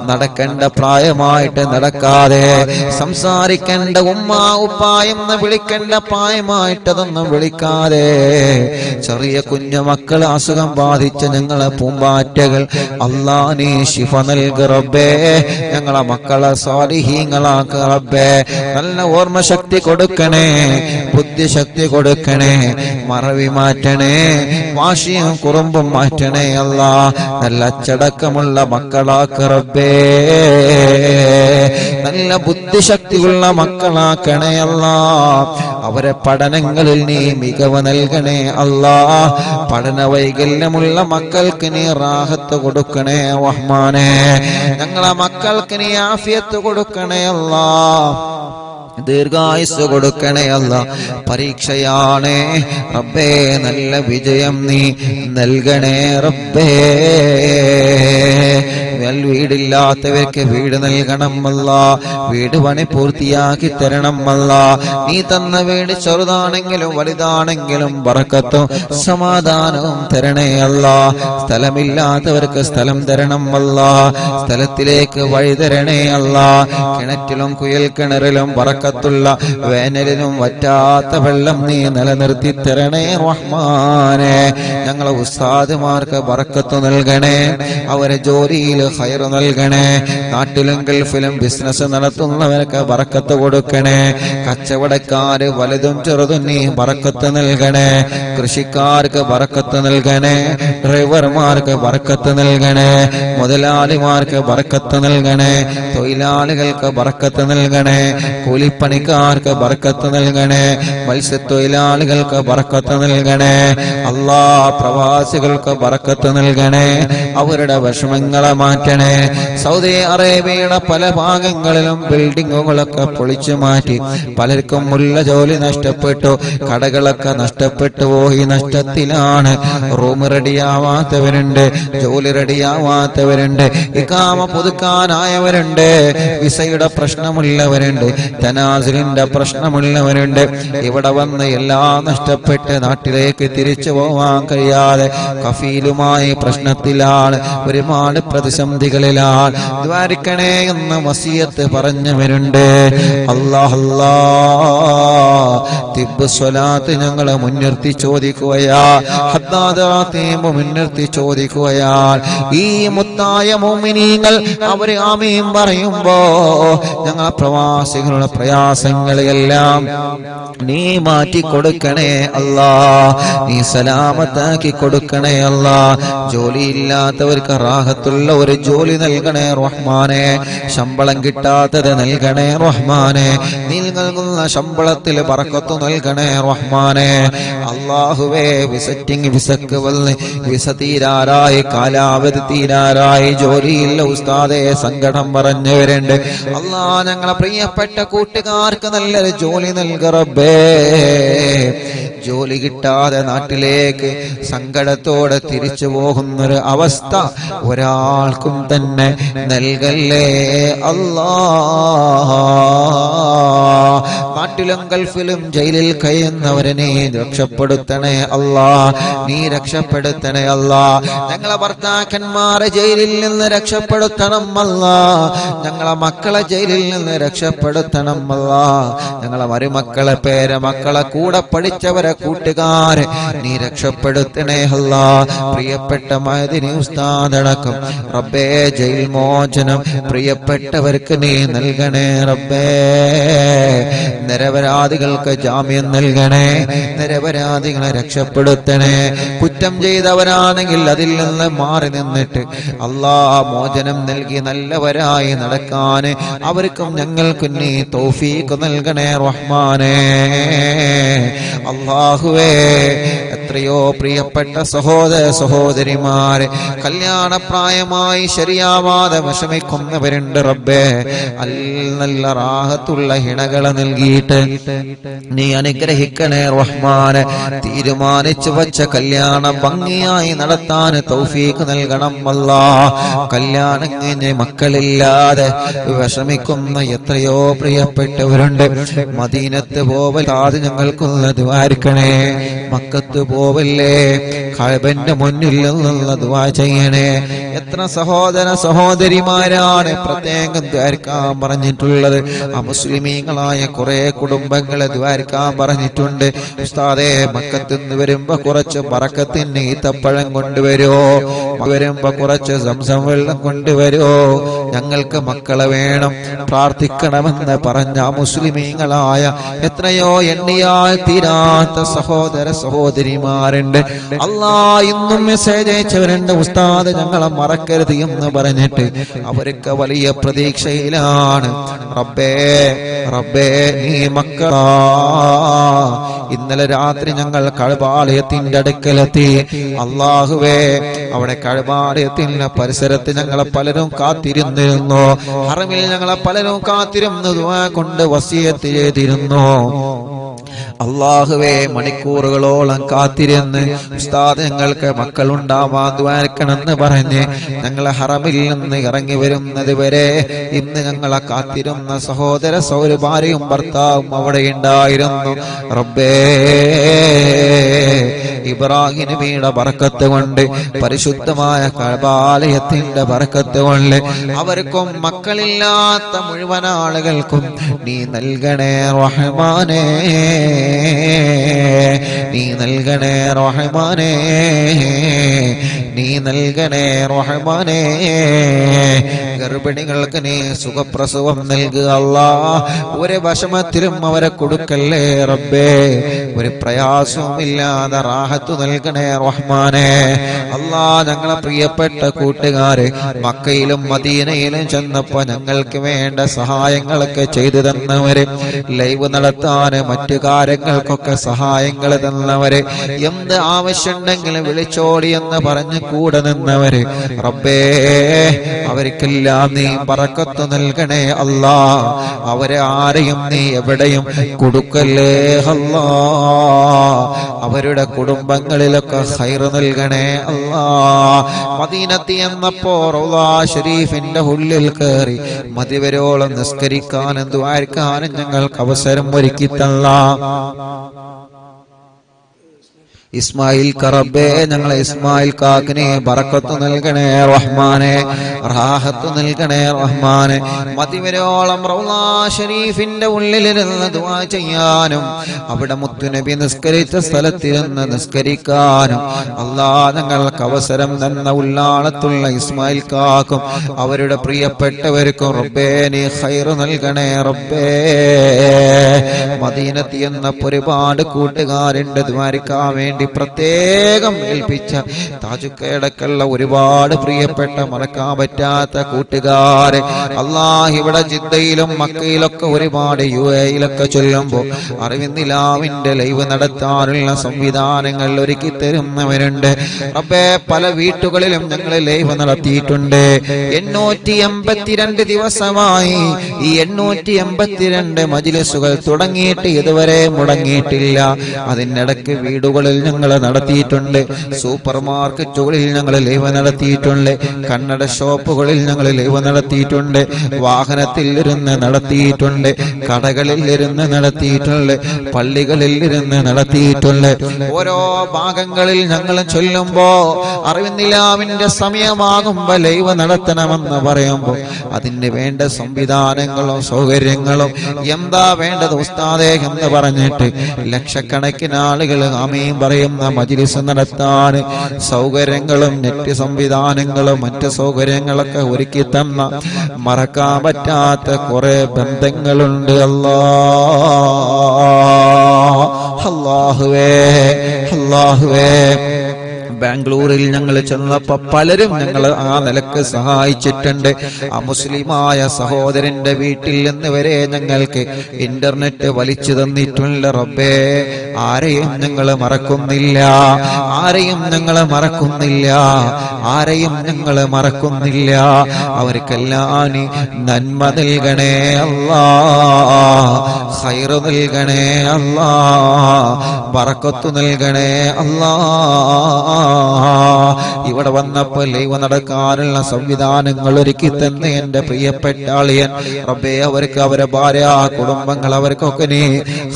നടക്കേണ്ട പ്രായമായിട്ട് നടക്കാതെ, സംസാരിക്കേണ്ട ഉമ്മ ഉപ്പ എന്ന് വിളിക്കേണ്ട പ്രായമായിട്ടതൊന്നും വിളിക്കാതെ, ചെറിയ കുഞ്ഞു മക്കൾ അസുഖം ബാധിച്ച ഞങ്ങളെ പൂമ്പാറ്റകൾ അല്ലാ നീ ശിഫ നൽക റബ്ബേ. ഞങ്ങളെ മക്കളെ സാലിഹീങ്ങളാക്ക റബ്ബേ. നല്ല ഓർമ്മശക്തി കൊടുക്കണേ, ബുദ്ധിശക്തി കൊടുക്കണേ, മറവി മാറ്റണേ, വാശിയും കുറുമ്പും മാറ്റണേ അല്ലാ. നല്ല അച്ചടക്കമുള്ള മക്കളാക്ക റബ്ബേ. നല്ല ബുദ്ധിശക്തിയുള്ള മക്കളാക്കണേ അല്ലാ. അവരെ പഠനങ്ങളിൽ നീ മികവ് നൽകണേ അല്ലാ. പഠന വൈകല്യമുള്ള മക്കൾക്ക് നീ റാഹത്ത് കൊടുക്കണേ റഹ്മാനെ. ഞങ്ങളെ മക്കൾക്ക് നീ ആഫിയത്ത് കൊടുക്കണേ അല്ലാ. ദീർഘായുസ് കൊടുക്കണേ അല്ലാ. പരീക്ഷയാണ് റബ്ബേ, നല്ല വിജയം നീ നൽകണേ റബ്ബേ. വീടില്ലാത്തവർക്ക് വീട് നൽകണം അല്ലാ. വീട് പണി പൂർത്തിയാക്കി തരണം അല്ലാ. നീ തന്ന വീട് ചെറുതാണെങ്കിലും വലുതാണെങ്കിലും ബറക്കത്തും സമാധാനവും തരണേ അല്ലാ. സ്ഥലമില്ലാത്തവർക്ക് സ്ഥലം തരണം അല്ലാ. സ്ഥലത്തിലേക്ക് വഴി തരണേ അല്ലാ. കിണറ്റിലും കുയൽ കിണറിലും ബറക്കത്തുള്ള വേനലിലും വറ്റാത്ത വെള്ളം നീ നിലനിർത്തി തരണേ റഹ്മാനെ. ഞങ്ങളെ ഉസ്താദുമാർക്ക് ബറക്കത്ത് നൽകണേ. അവരെ ജോലിയിൽ ഖൈർ നൽകണേ. നൽകണേ. നാട്ടിലും ഗൾഫിലും ബിസിനസ് നടത്തുന്നവർക്ക് ബറക്കത്ത് കൊടുക്കണേ. കച്ചവടക്കാര് വലുതും ചെറുതും നീ ബറക്കത്ത് നൽകണേ. കൃഷിക്കാർക്ക് ബറക്കത്ത് നൽകണേ. ഡ്രൈവർമാർക്ക് ബറക്കത്ത് നൽകണേ. മുതലാളിമാർക്ക് ബറക്കത്ത് നൽകണേ. തൊഴിലാളികൾക്ക് ബറക്കത്ത് നൽകണേ. കൂലിപ്പണിക്കാർക്ക് ബറക്കത്ത് നൽകണേ. മത്സ്യത്തൊഴിലാളികൾക്ക് ബറക്കത്ത് നൽകണേ. അല്ലാ, പ്രവാസികൾക്ക് ബറക്കത്ത് നൽകണേ. അവരുടെ വിഷമങ്ങളെ മാറ്റണേ. സൗദി അറേബ്യയുടെ പല ഭാഗങ്ങളിലും ബിൽഡിങ്ങുകളൊക്കെ പൊളിച്ചു മാറ്റി പലർക്കും ഉള്ള ജോലി നഷ്ടപ്പെട്ടു. കടകളൊക്കെ നഷ്ടപ്പെട്ടു പോയി. നഷ്ടത്തിലാണ്. റൂം റെഡിയാവാത്തവരുണ്ട്, ജോലി റെഡിയാവാത്തവരുണ്ട്, ഇഖാമ പുതുക്കാനായവരുണ്ട്, വിസയുടെ പ്രശ്നമുള്ളവരുണ്ട്, തനാസുലിന്റെ പ്രശ്നമുള്ളവരുണ്ട്. ഇവിടെ വന്ന് എല്ലാം നഷ്ടപ്പെട്ട് നാട്ടിലേക്ക് തിരിച്ചു പോവാൻ കഴിയാതെ കഫീലുമായി പ്രശ്നത്തിലാണ്, ഒരുപാട് പ്രതിസന്ധികളിലാണ്. ദ്വാരിക്കണേ എന്ന വസിയത്ത് പറഞ്ഞവരുണ്ട്. അല്ലാഹ് തിബ്ബ് സ്വലാത്ത് ഞങ്ങളെ മുൻനിർത്തി ചോദിക്കുകയാ. ഹദ്ദാദ് റാത്തീബ് മുൻനിർത്തി ചോദിക്കുകയാ. ഈ മുത്തായ മുഅ്മിനീങ്ങൾ അവർ ആമീൻ പറയുമ്പോ ഞങ്ങളെ പ്രവാസികളുടെ പ്രയാസങ്ങളെല്ലാം നീ മാറ്റി കൊടുക്കണേ അല്ലാ. നീ സലാമത്താക്കി കൊടുക്കണേ അല്ലാ. ജോലിയില്ലാത്തവർക്ക് റാഹത്തുള്ള ഒരു ജോലി നൽകണേ റഹ്മാനെ. ശമ്പളം കിട്ടാത്തത് നൽകണേ റഹ്മാനെ. നീ നൽകുന്ന ശമ്പളത്തിൽ ബറക്കത്ത് നൽകണേ റഹ്മാനെ. അല്ലാഹുവേ, വിസക്ക് വന്ന് വിസ തീരാറായി, കാലാവധി തീരാറായി, ജോലിയില്ല ഉസ്താദേ, സങ്കടം പറഞ്ഞവരുണ്ട്. അല്ലാ, ഞങ്ങളെ പ്രിയപ്പെട്ട കൂട്ടുകാർക്ക് നല്ലൊരു ജോലി നൽക റബ്ബേ. ജോലി കിട്ടാതെ നാട്ടിലേക്ക് സങ്കടത്തോടെ തിരിച്ചു പോകുന്നൊരു അവസ്ഥ ഒരാൾക്കും തന്നെ നൽകല്ലേ അല്ലാ. നാട്ടിലും ഗൾഫിലും ജയിലിൽ കഴിയുന്നവരെ നീ രക്ഷപ്പെടുത്തണേ അല്ലാ. നീ രക്ഷപ്പെടുത്തണേ അല്ലാ. ഞങ്ങളെ ഭർത്താക്കന്മാരെ ജയിലിൽ നിന്ന് രക്ഷപ്പെടുത്തണം അല്ലാ. ഞങ്ങളെ മക്കളെ ജയിലിൽ നിന്ന് രക്ഷപ്പെടുത്തണം അല്ലാ. ഞങ്ങളെ മരുമക്കളെ, പേരമക്കളെ, കൂടെ പഠിച്ചവരെ, കൂട്ടുകാരെ നീ രക്ഷപ്പെടുത്തണേ അല്ലാ. പ്രിയപ്പെട്ട മഅ്ദിനി ഉസ്താദ് അടക്കം റബ്ബേ ജയിൽ മോചനം പ്രിയപ്പെട്ടവർക്ക് നീ നൽകണേ റബ്ബേ. നിരപരാധികൾക്ക് ജാമ്യം നൽകണേ. നിരപരാധികളെ രക്ഷപ്പെടുത്തണേ. കുറ്റം ചെയ്തവരാണെങ്കിൽ അതിൽ നിന്ന് മാറി നിന്നിട്ട് അല്ലാ മോചനം നൽകി നല്ലവരായി നടക്കാൻ അവർക്കും ഞങ്ങൾക്കും നീ തൗഫീഖ് നൽകണേ റഹ്മാനേ. അല്ലാഹുവേ, എത്രയോ പ്രിയപ്പെട്ട സഹോദര സഹോദരിമാരെ കല്യാണപ്രായമായി ശരിയാവാതെ വിഷമിക്കുന്നവരുണ്ട് റബ്ബേ. നല്ല റാഹത്തുള്ള ഹിണകളെ നൽകിയിട്ട് നീ അനുഗ്രഹിക്കണേ റഹ്മാനെ. തീരുമാനിച്ചു വച്ച കല്യാണം ഭംഗിയായി നടത്താൻ തൗഫീഖ് നൽകണം അല്ലാ. കല്യാണം കഴിഞ്ഞ് മക്കളില്ലാതെ വിഷമിക്കുന്ന എത്രയോ പ്രിയപ്പെട്ടവരുണ്ട്. മദീനത്ത് പോവലാതെ ഞങ്ങൾക്കൊന്ന് ദുആരിക്കണേ. മക്കത്ത് പോവല്ലേ, കഅബന്റെ മുന്നിൽ നിന്ന് ദുആ ചെയ്യണേ. എത്ര സഹോദര സഹോദരിമാരാണ് പ്രത്യേകം ദ്വാരക്കാൻ പറഞ്ഞിട്ടുള്ളത്. അമുസ്ലിമീങ്ങളായ കുറെ കുടുംബങ്ങളെ ദ്വാരക്കാൻ പറഞ്ഞിട്ടുണ്ട്. ഉസ്താദേ, മക്കത്ത് നിന്ന് വരുമ്പോ കുറച്ച് ബറക്കത്തിന് ഈത്തപ്പഴം കൊണ്ടുവരുമോ, വരുമ്പോ കുറച്ച് സംസം വെള്ളം കൊണ്ടുവരുമോ, ഞങ്ങൾക്ക് മക്കളെ വേണം, പ്രാർത്ഥിക്കണമെന്ന് പറഞ്ഞ മുസ്ലിമീങ്ങളായ എത്രയോ എണ്ണിയാൽ തീരാത്ത സഹോദര സഹോദരിമാരുണ്ട്. അല്ലാ, ഇന്നും മെസ്സേജ് അയച്ചവരുണ്ട്. ഉസ്താദ്, ഞങ്ങളെ മറക്കരുത് എന്ന് പറഞ്ഞിട്ട് അവർക്ക് വലിയ പ്രതീക്ഷയിലാണ്. റബ്ബേ റബ്ബേ, നീ മക്കളാ. ഇന്നലെ രാത്രി ഞങ്ങൾ കഅബാലയത്തിന്റെ അടുക്കലെത്തി. അല്ലാഹുവേ, അവിടെ കഅബാലയത്തിന്റെ പരിസരത്ത് ഞങ്ങളെ പലരും കാത്തിരുന്നിരുന്നു. ഹറമിൽ ഞങ്ങളെ പലരും കാത്തിരുന്നു, ദുആ കൊണ്ട് വസിയത്ത് ചെയ്തിരുന്നു. അല്ലാഹുവേ, മണിക്കൂറുകളോളം കാത്തിരുന്ന് ഉസ്താദ് ഞങ്ങൾക്ക് മക്കളുണ്ടാവാൻ ദ്വാരക്കണമെന്ന് പറഞ്ഞ് ഞങ്ങളെ ഹറമിൽ നിന്ന് ഇറങ്ങി വരുന്നത് വരെ ഇന്ന് ഞങ്ങളെ കാത്തിരുന്ന സഹോദര ഭാര്യയും ഭർത്താവും അവിടെ ഉണ്ടായിരുന്നു. റബ്ബേ, ഇബ്രാഹിം നബിയുടെ ബറക്കത്ത് കൊണ്ട്, പരിശുദ്ധമായ കഅബാലയത്തിന്റെ ബറക്കത്ത് കൊണ്ട് അവർക്കും മക്കളില്ലാത്ത മുഴുവൻ ആളുകൾക്കും നീ നൽകണേ റഹ്മാനേ. നീ നൽകണേ റഹ്മാനേ. നീ നൽകണേ റഹ്മാനേ. ഗർഭിണികൾക്ക് നീ സുഖപ്രസവം നൽകുക അല്ലാഹ്. ഒരു വിഷമത്തിലും അവരെ കൊടുക്കല്ലേ റബ്ബേ. ഒരു പ്രയാസവുമില്ലാതെ റാഹത്ത് നൽകണേ റഹ്മാനേ. അല്ലാഹ് ഞങ്ങളെ പ്രിയപ്പെട്ട കൂട്ടുകാര് മക്കയിലും മദീനയിലും ചെന്നപ്പോ ഞങ്ങൾക്ക് വേണ്ട സഹായങ്ങളൊക്കെ ചെയ്തു തന്നവര്, ലൈവ് നടത്താന് മറ്റു കാര്യങ്ങൾക്കൊക്കെ സഹായങ്ങൾ തന്നവര്, എന്ത് ആവശ്യമുണ്ടെങ്കിലും വിളിച്ചോടി എന്ന് പറഞ്ഞ് കൂടെ നിന്നവര് റബ്ബേ, അവർക്കെല്ലാം നീ ബറക്കത്ത് നൽകണേ അല്ലാ. അവരെ ആരെയും നീ എവിടെയും കൊടുക്കല്ലേ അല്ലാ. അവരുടെ കുടുംബങ്ങളിലൊക്കെ ഖൈർ നൽകണേ അല്ലാ. മദീനത്ത് എന്നപ്പോ റൗള ഷരീഫിന്റെ ഉള്ളിൽ കയറി മതിവരോളം നിസ്കരിക്കാനും ദുആർക്കാനും ഞങ്ങൾക്ക് അവസരം ഒരുക്കി തല്ലാ. ഇസ്മായിൽ റബ്ബേ, ഞങ്ങളെ ഇസ്മായിൽ കാക്കിനെ ബറക്കത്ത് നൽകണേ റഹ്മാനെ, റാഹത്ത് നൽകണേ റഹ്മാനെ. മതിവരോളം റൗള ഷരീഫിന്റെ ഉള്ളിലിരുന്ന് ദുആ ചെയ്യാനും അവിടെ മുത്തുനബി നിസ്കരിച്ച സ്ഥലത്തിരുന്ന് നിസ്കരിക്കാനും അല്ലാഹ് ഞങ്ങൾക്ക് അവസരം തന്ന ഉള്ളാളത്തുള്ള ഇസ്മായിൽ കാക്കും അവരുടെ പ്രിയപ്പെട്ടവർക്കും റബ്ബേ നീ ഖൈർ നൽകണേ റബ്ബേ. മദീനത്ത് എന്ന ഒരുപാട് കൂട്ടുകാരുണ്ട് ദ്വാരക്കാൻ വേണ്ടി പ്രത്യേകം ഏൽപ്പിച്ച താജുക്കടക്കുള്ള ഒരുപാട് പ്രിയപ്പെട്ട മറക്കാൻ പറ്റാത്ത കൂട്ടുകാരെ അല്ലാഹ് ഇവിടെ ജിദ്ദയിലും മക്കയിലൊക്കെ ഒരുപാട് UAE-യിലൊക്കെ ചൊല്ലുമ്പോൾ അറിവിന്ദിലാവിന്റെ ലൈവ് നടത്താനുള്ള സംവിധാനങ്ങൾ ഒരുക്കി തരുന്നവരുണ്ട് റബ്ബേ. പല വീട്ടുകളിലും ഞങ്ങൾ ലൈവ് നടത്തിയിട്ടുണ്ട്. 882 ദിവസമായി ഈ 882 മജ്‌ലിസുകൾ തുടങ്ങിയിട്ട് ഇതുവരെ മുടങ്ങിയിട്ടില്ല. അതിനിടയ്ക്ക് വീടുകളിൽ ഞങ്ങൾ നടത്തിയിട്ടുണ്ട്, സൂപ്പർ മാർക്കറ്റുകളിൽ ഞങ്ങൾ ലൈവ് നടത്തിയിട്ടുണ്ട്, കണ്ണട ഷോപ്പുകളിൽ ഞങ്ങൾ ലൈവ് നടത്തിയിട്ടുണ്ട്, വാഹനത്തിൽ ഇരുന്ന് നടത്തിയിട്ടുണ്ട്, കടകളിൽ ഇരുന്ന് നടത്തിയിട്ടുണ്ട്, പള്ളികളിൽ ഇരുന്ന് നടത്തിയിട്ടുണ്ട്. ഓരോ ഭാഗങ്ങളിൽ ഞങ്ങൾ ചൊല്ലുമ്പോ അറിവിന്ദിലാവിന്റെ സമയമാകുമ്പോ ലൈവ് നടത്തണമെന്ന് പറയുമ്പോൾ അതിന് വേണ്ട സംവിധാനങ്ങളും സൗകര്യങ്ങളും എന്താ വേണ്ടത് ഉസ്താദേ എന്ന് പറഞ്ഞിട്ട് ലക്ഷക്കണക്കിന് ആളുകൾ ആമീൻ പറയുന്ന മജ്‌ലിസ് നടത്താൻ സൗകര്യങ്ങളും നെറ്റ് സംവിധാനങ്ങളും മറ്റ് സൗകര്യങ്ങളൊക്കെ ഒരുക്കി തന്ന മറക്കാൻ പറ്റാത്ത കുറെ ബന്ധങ്ങളുണ്ട് അല്ലാഹുവേ. അല്ലാഹുവേ, ബാംഗ്ലൂരിൽ ഞങ്ങൾ ചെന്നപ്പോ പലരും ഞങ്ങൾ ആ നിലക്ക് സഹായിച്ചിട്ടുണ്ട്. ആ മുസ്ലിമായ സഹോദരന്റെ വീട്ടിൽ നിന്ന് വരെ ഞങ്ങൾക്ക് ഇന്റർനെറ്റ് വലിച്ചു തന്നിട്ടുണ്ട് റബ്ബേ. ആരെയും ഞങ്ങൾ മറക്കുന്നില്ല, ആരെയും ഞങ്ങൾ മറക്കുന്നില്ല, ആരെയും ഞങ്ങൾ മറക്കുന്നില്ല. അവർക്കെല്ലാം നീ നന്മ നൽകണേ അല്ലാ, ഖൈർ നൽകണേ അല്ലാ, ബറക്കത്ത് നൽകണേ അല്ലാ. ഇവിടെ വന്നപ്പോൾ ലൈവ് നടക്കാനുള്ള സംവിധാനങ്ങൾ ഒരുക്കി തന്നെ എന്റെ പ്രിയപ്പെട്ട ആളിയൻ റബ്ബേ, അവർക്ക് അവരെ ഭാര്യ കുടുംബങ്ങൾ അവർക്കൊക്കെ നീ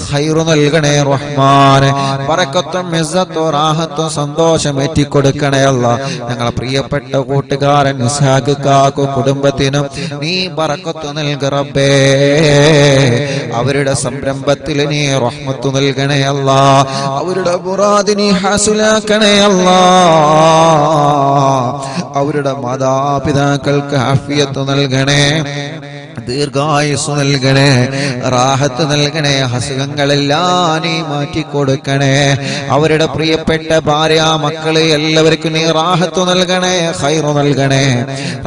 ഖൈർ നൽകണേ റഹ്മാനെ. ബറക്കത്തും ഇസ്സത്തും റാഹത്തും സന്തോഷം ഏറ്റിക്കൊടുക്കണേ അല്ലാ. ഞങ്ങളെ പ്രിയപ്പെട്ട കൂട്ടുകാരൻ ഇസ്ഹാഖ് കാക്കു കുടുംബത്തിനും നീ ബറക്കത്ത് നൽക റബ്ബേ. അവരുടെ സംരംഭത്തിൽ നീ റഹ്മത്ത് നൽകണേ അല്ലാ. അവരുടെ മുറാദ് നീ ഹാസിലാക്കണേ അല്ലാ. അവരുടെ മാതാപിതാക്കൾക്ക് ആഫിയത്ത് നൽകണേ, ദീർഘായുസ് നൽകണേ, റാഹത്ത് നൽകണേ, അസുഖങ്ങളെല്ലാം നീ മാറ്റിക്കൊടുക്കണേ. അവരുടെ പ്രിയപ്പെട്ട ഭാര്യ മക്കളെ എല്ലാവർക്കും നീ റാഹത്ത് നൽകണേ, ഖൈർ നൽകണേ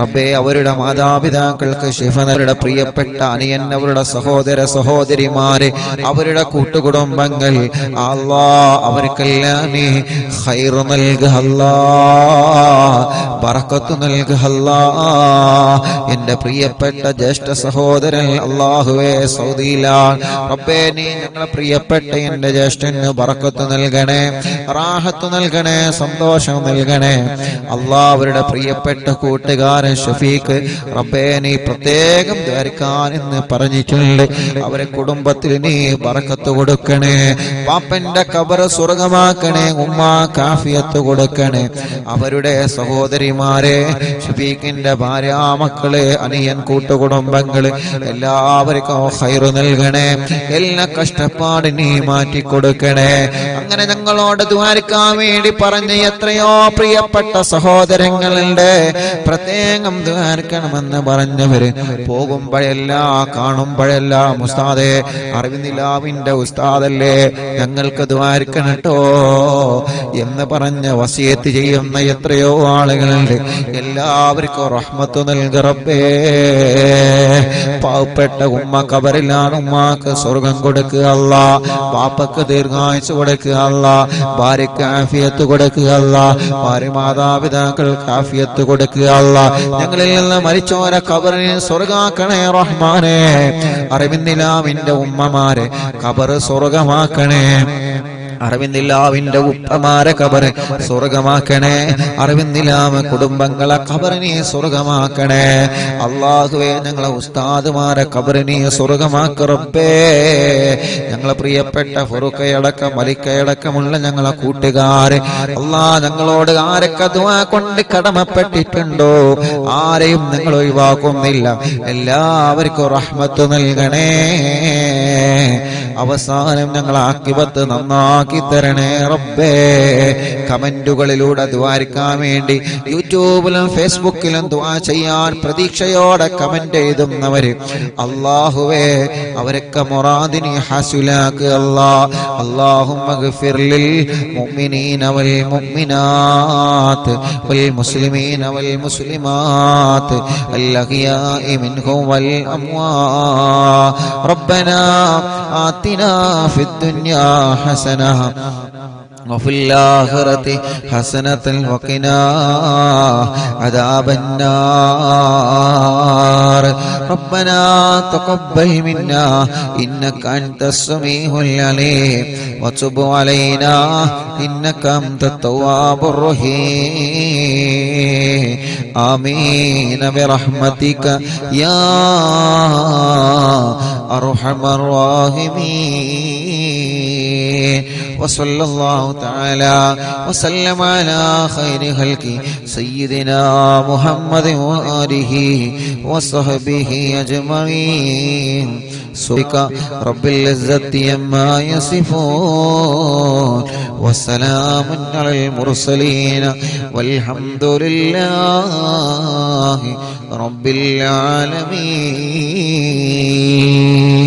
റബ്ബേ. അവരുടെ മാതാപിതാക്കൾക്ക് ശിഫ, അവരുടെ പ്രിയപ്പെട്ട അനിയൻ, അവരുടെ സഹോദര സഹോദരിമാര്, അവരുടെ കൂട്ടുകുടുംബങ്ങൾ അല്ലാഹ് അവർക്കെല്ലാം നീ ഖൈർ നൽകുക അല്ലാഹ്, ബറക്കത്ത് നൽകുക അല്ലാഹ്. എന്റെ പ്രിയപ്പെട്ട ജ്യേഷ്ഠ സഹോദരൻ അല്ലാഹുവേ സൗദിയിലാണ് റബ്ബേ, നീ ഞങ്ങളെ പ്രിയപ്പെട്ട എന്റെ ജ്യേഷ്ഠന് ബറക്കത്ത് നൽകണേ, റാഹത്ത് നൽകണേ, സന്തോഷം നൽകണേ അല്ലാഹ്. അവരുടെ പ്രിയപ്പെട്ട കൂട്ടുകാരൻ ഷഫീഖ് റബ്ബേ, നീ പ്രത്യേകം ദ്വാരക്കാൻ എന്ന് പറഞ്ഞിട്ടുണ്ട്. അവരെ കുടുംബത്തിൽ നീ ബറക്കത്ത് കൊടുക്കണേ, പാപ്പന്റെ ഖബർ സ്വർഗമാക്കണേ, ഉമ്മാക്ക് ആഫിയത്ത് കൊടുക്കണേ. അവരുടെ സഹോദരിമാരെ, ഷഫീഖിന്റെ ഭാര്യ മക്കളെ, അനിയൻ കൂട്ടുകുടുംബങ്ങൾ കുടുംബങ്ങൾ എല്ലാവർക്കും ഖൈറ് നൽകണേ, എല്ലാ കഷ്ടപ്പാടും നീ മാറ്റിക്കൊടുക്കണേ. അങ്ങനെ ഞങ്ങളോട് ദുആർക്കാൻ വേണ്ടി പറഞ്ഞ എത്രയോ പ്രിയപ്പെട്ട സഹോദരങ്ങളുണ്ട്. പ്രത്യേകം ദുആർക്കണമെന്ന് പറഞ്ഞവര് പോകുമ്പോഴെല്ലാം കാണുമ്പോഴെല്ലാം ഉസ്താദേ അറിവിന്ദിലാവിന്റെ ഉസ്താദല്ലേ ഞങ്ങൾക്ക് ദുആർക്കണട്ടോ എന്ന് പറഞ്ഞ് വസിയത്ത് ചെയ്യുന്ന എത്രയോ ആളുകളുണ്ട്. എല്ലാവർക്കും റഹ്മത്ത് നൽക റബ്ബേ. പാവപ്പെട്ട ഉമ്മ ഖബറിലാണ്, ഉമ്മാക്ക് സ്വർഗം കൊടുക്കുക അല്ലാ, ബാപ്പക്ക് ദീർഘായുസ്സ് കൊടുക്കുക അല്ലാ, ഭാര്യക്ക് ആഫിയത്ത് കൊടുക്കുക അല്ലാ, ഭാര്യ മാതാപിതാക്കൾക്ക് ആഫിയത്ത് കൊടുക്കുക അല്ലാ. ഞങ്ങളിൽ നിന്ന് മരിച്ചോരെ ഖബറിനെ സ്വർഗാക്കണേ റഹ്മാനേ. അറിവിന്ദിലാവിന്റെ ഉമ്മമാരെ ഖബറ് സ്വർഗമാക്കണേ, അറിവിന്ദിലാവിന്റെ ഉപ്പമാരെ ഖബറ് സ്വർഗമാക്കണേ, അറിവിന്ദിലാവ് കുടുംബങ്ങളെ ഖബറിനെ സ്വർഗമാക്കണേ. അല്ലാഹുവേ ഞങ്ങളെ ഉസ്താദുമാരെ ഖബറിനെ സ്വർഗമാക്ക റബ്ബേ. ഞങ്ങളെ പ്രിയപ്പെട്ട ഫറുഖയടക്കം മലിക്കയടക്കമുള്ള ഞങ്ങളെ കൂട്ടുകാരെ അല്ലാ, ഞങ്ങളോട് ആരൊക്കെ ദുആ കൊണ്ട് കടമപ്പെട്ടിട്ടുണ്ടോ ആരെയും നിങ്ങൾ ഒഴിവാക്കുന്നില്ല. എല്ലാവർക്കും റഹ്മത്ത് നൽകണേ. അവസാനം ഞങ്ങൾ ആഖിബത്ത് നന്നാക്കി തരണേ റബ്ബേ. കമന്റുകളിലൂടെ ദുആർക്കാൻ വേണ്ടി യൂട്യൂബിലും ഫേസ്ബുക്കിലും ദുആ ചെയ്യാൻ പ്രതീക്ഷയോടെ കമന്റ് എഴുതുന്നവര് അല്ലാഹുവേ അവരൊക്കെ മുറാദിനെ ഹാസിലാക്കുക അല്ലാ. അല്ലാഹുമ്മഗ്ഫിർ ലിൽ മുഅ്മിനീന വൽ മുഅ്മിനാത്ത് വൽ മുസ്ലിമീന വൽ മുസ്ലിമാത്ത് അൽ അഹ്യാഇ മിൻഹും വൽ അംവാത്. റബ്ബനാ ആതിനാ ഫിദ് ദുനിയാ ഹസന وفي الآخرة حسنة وقنا عذاب النار. ربنا تقبل منا إنك أنت السميع العليم وتب علينا إنك أنت التواب الرحيم. آمين برحمتك يا أرحم الراحمين. وصلى الله تعالى وسلم على خير خلق سيدنا محمد وآله وصحبه أجمعين. سبحانك رب العزة عما يصفون وسلام على المرسلين والحمد لله رب العالمين.